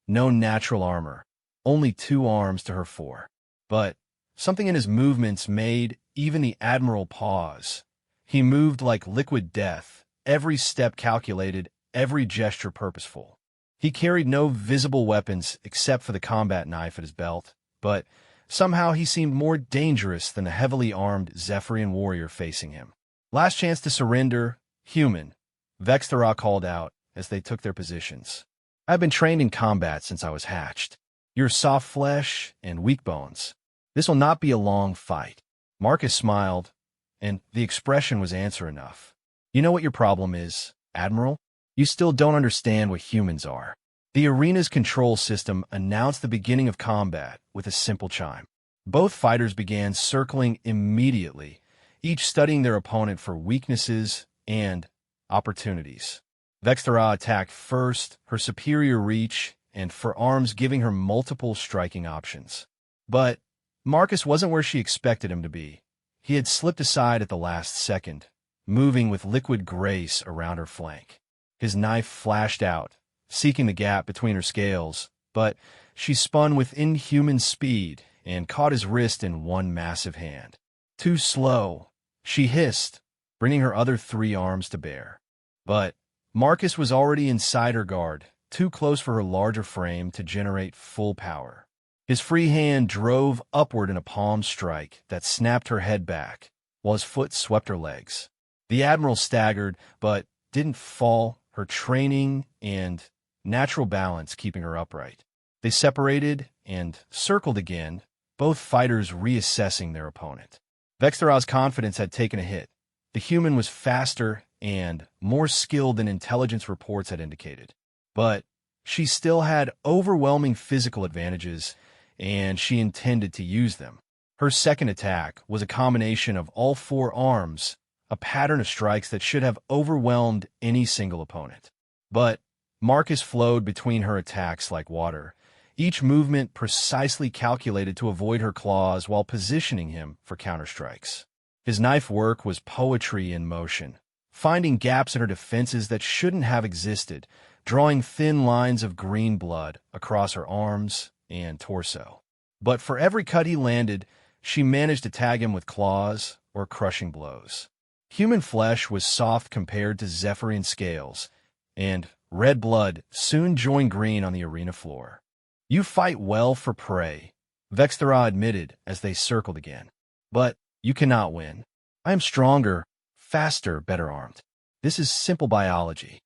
no natural armor, only 2 arms to her 4. But something in his movements made even the Admiral pause. He moved like liquid death, every step calculated, every gesture purposeful. He carried no visible weapons except for the combat knife at his belt, but somehow he seemed more dangerous than the heavily armed Zephyrian warrior facing him. Last chance to surrender, human, Vexthera called out as they took their positions. I've been trained in combat since I was hatched. You're soft flesh and weak bones. This will not be a long fight. Marcus smiled, and the expression was answer enough. You know what your problem is, Admiral? You still don't understand what humans are. The arena's control system announced the beginning of combat with a simple chime. Both fighters began circling immediately, each studying their opponent for weaknesses and opportunities. Vexthera attacked first, her superior reach and for arms giving her multiple striking options. But Marcus wasn't where she expected him to be. He had slipped aside at the last second, moving with liquid grace around her flank. His knife flashed out, seeking the gap between her scales, but she spun with inhuman speed and caught his wrist in one massive hand. Too slow, she hissed, bringing her other 3 arms to bear. But Marcus was already inside her guard, too close for her larger frame to generate full power. His free hand drove upward in a palm strike that snapped her head back, while his foot swept her legs. The Admiral staggered, but didn't fall, her training and natural balance keeping her upright. They separated and circled again, both fighters reassessing their opponent. Vexthera's confidence had taken a hit. The human was faster and more skilled than intelligence reports had indicated. But she still had overwhelming physical advantages, and she intended to use them. Her second attack was a combination of all 4 arms, a pattern of strikes that should have overwhelmed any single opponent. But Marcus flowed between her attacks like water, each movement precisely calculated to avoid her claws while positioning him for counterstrikes. His knife work was poetry in motion, finding gaps in her defenses that shouldn't have existed, drawing thin lines of green blood across her arms and torso. But for every cut he landed, she managed to tag him with claws or crushing blows. Human flesh was soft compared to Zephyrian scales, and red blood soon joined green on the arena floor. You fight well for prey, Vexthera admitted as they circled again. But you cannot win. I am stronger, faster, better armed. This is simple biology.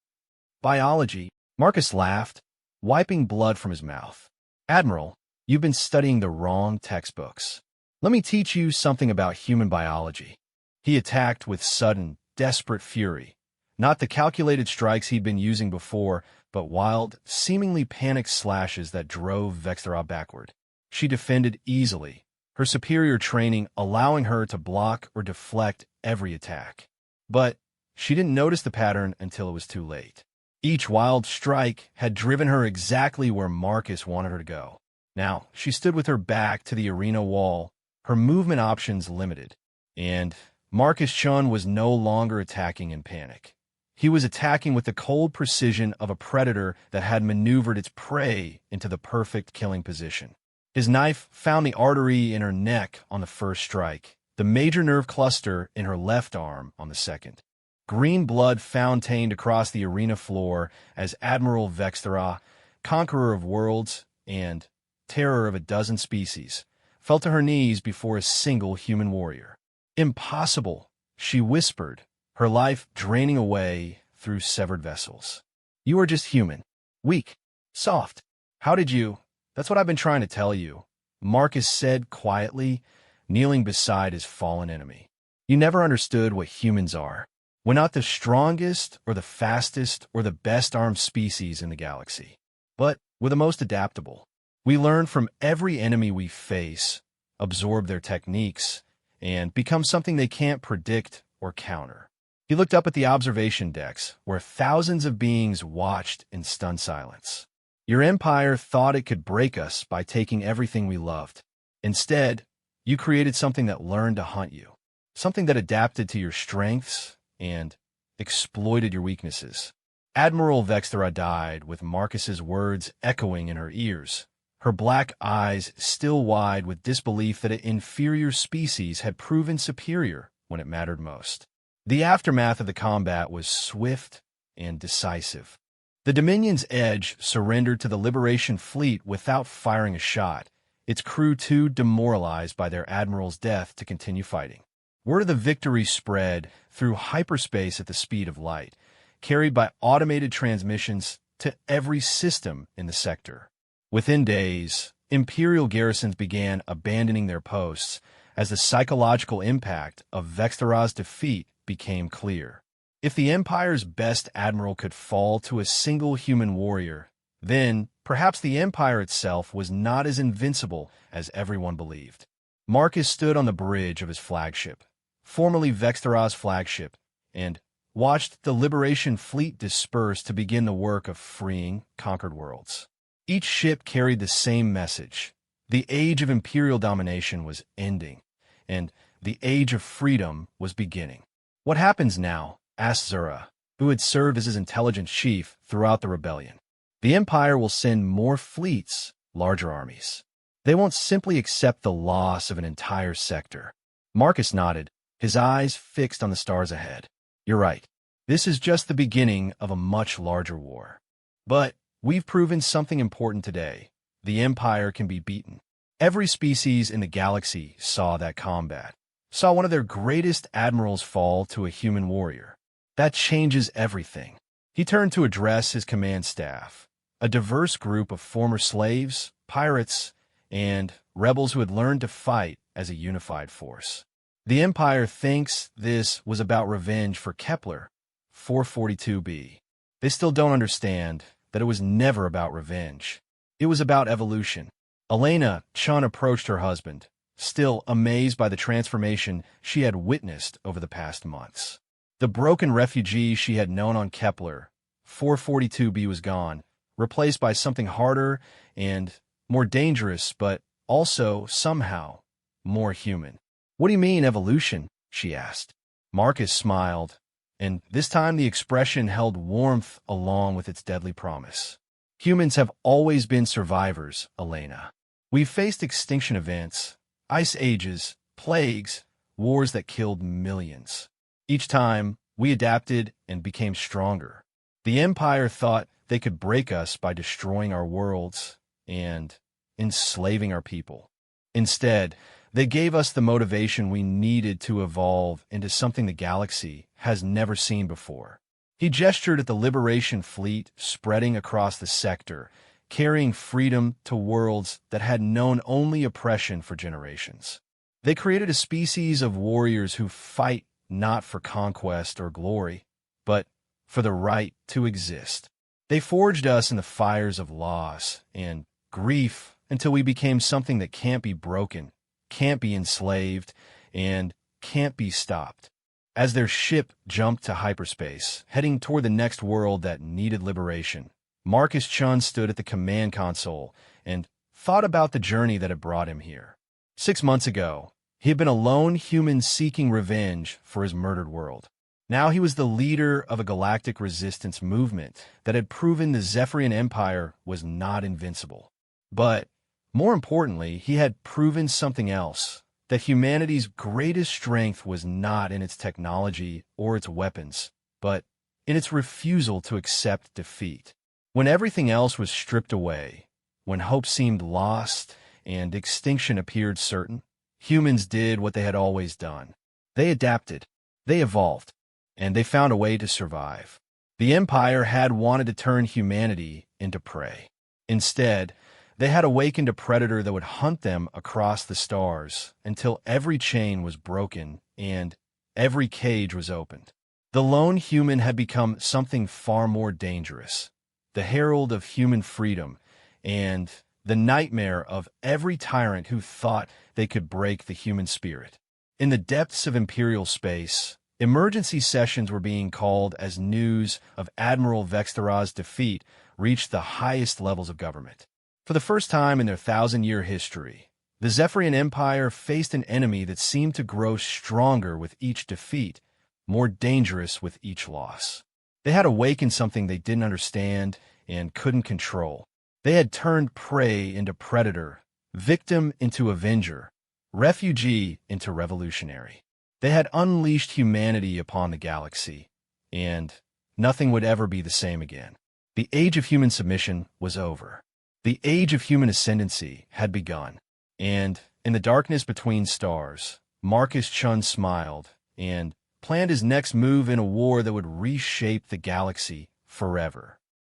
Biology? Marcus laughed, wiping blood from his mouth. Admiral, you've been studying the wrong textbooks. Let me teach you something about human biology. He attacked with sudden, desperate fury. Not the calculated strikes he'd been using before, but wild, seemingly panicked slashes that drove Vexthera backward. She defended easily, her superior training allowing her to block or deflect every attack. But She didn't notice the pattern until it was too late. Each wild strike had driven her exactly where Marcus wanted her to go. Now, she stood with her back to the arena wall, her movement options limited, and Marcus Chun was no longer attacking in panic. He was attacking with the cold precision of a predator that had maneuvered its prey into the perfect killing position. His knife found the artery in her neck on the first strike, the major nerve cluster in her left arm on the second. Green blood fountained across the arena floor as Admiral Vexthera, conqueror of worlds and terror of a dozen species, fell to her knees before a single human warrior. "Impossible," she whispered, her life draining away through severed vessels. "You are just human. Weak. Soft. How did you—" "That's what I've been trying to tell you," Marcus said quietly, kneeling beside his fallen enemy. "You never understood what humans are. We're not the strongest or the fastest or the best-armed species in the galaxy, but we're the most adaptable. We learn from every enemy we face, absorb their techniques, and become something they can't predict or counter." He looked up at the observation decks, where thousands of beings watched in stunned silence. "Your empire thought it could break us by taking everything we loved. Instead, you created something that learned to hunt you, something that adapted to your strengths and exploited your weaknesses." Admiral Vexthera died with Marcus's words echoing in her ears, her black eyes still wide with disbelief that an inferior species had proven superior when it mattered most. The aftermath of the combat was swift and decisive. The Dominion's Edge surrendered to the Liberation Fleet without firing a shot, its crew too demoralized by their admiral's death to continue fighting. Word of the victory spread through hyperspace at the speed of light, carried by automated transmissions to every system in the sector. Within days, Imperial garrisons began abandoning their posts as the psychological impact of Vexthera's defeat became clear. If the Empire's best admiral could fall to a single human warrior, then perhaps the Empire itself was not as invincible as everyone believed. Marcus stood on the bridge of his flagship, formerly Vexthera's flagship, and watched the Liberation Fleet disperse to begin the work of freeing conquered worlds. Each ship carried the same message. The age of Imperial domination was ending, and the age of freedom was beginning. "What happens now?" asked Zura, who had served as his intelligence chief throughout the rebellion. "The Empire will send more fleets, larger armies. They won't simply accept the loss of an entire sector." Marcus nodded, his eyes fixed on the stars ahead. "You're right. This is just the beginning of a much larger war. But we've proven something important today. The Empire can be beaten." Every species in the galaxy saw that combat, saw one of their greatest admirals fall to a human warrior. That changes everything. He turned to address his command staff, a diverse group of former slaves, pirates, and rebels who had learned to fight as a unified force. "The Empire thinks this was about revenge for Kepler 442b. They still don't understand that it was never about revenge. It was about evolution." Elena Chun approached her husband, still amazed by the transformation she had witnessed over the past months. The broken refugee she had known on Kepler 442b was gone, replaced by something harder and more dangerous, but also, somehow, more human. "What do you mean, evolution?" she asked. Marcus smiled, and this time the expression held warmth along with its deadly promise. "Humans have always been survivors, Elena. We've faced extinction events, ice ages, plagues, wars that killed millions. Each time, we adapted and became stronger. The Empire thought they could break us by destroying our worlds and enslaving our people. Instead, they gave us the motivation we needed to evolve into something the galaxy has never seen before." He gestured at the Liberation Fleet spreading across the sector, carrying freedom to worlds that had known only oppression for generations. They created a species of warriors who fight not for conquest or glory, but for the right to exist. They forged us in the fires of loss and grief until we became something that can't be broken, can't be enslaved, and can't be stopped. As their ship jumped to hyperspace, heading toward the next world that needed liberation, Marcus Chun stood at the command console and thought about the journey that had brought him here. 6 months ago, he had been a lone human seeking revenge for his murdered world. Now he was the leader of a galactic resistance movement that had proven the Zephyrian Empire was not invincible. But, more importantly, he had proven something else, that humanity's greatest strength was not in its technology or its weapons, but in its refusal to accept defeat. When everything else was stripped away, when hope seemed lost and extinction appeared certain, humans did what they had always done. They adapted, they evolved, and they found a way to survive. The Empire had wanted to turn humanity into prey. Instead, they had awakened a predator that would hunt them across the stars until every chain was broken and every cage was opened. The lone human had become something far more dangerous, the herald of human freedom and the nightmare of every tyrant who thought they could break the human spirit. In the depths of Imperial space, emergency sessions were being called as news of Admiral Vextharaz's defeat reached the highest levels of government. For the first time in their 1,000-year history, the Zephyrian Empire faced an enemy that seemed to grow stronger with each defeat, more dangerous with each loss. They had awakened something they didn't understand and couldn't control. They had turned prey into predator, victim into avenger, refugee into revolutionary. They had unleashed humanity upon the galaxy, and nothing would ever be the same again. The age of human submission was over. The age of human ascendancy had begun, and in the darkness between stars, Marcus Chun smiled and planned his next move in a war that would reshape the galaxy forever.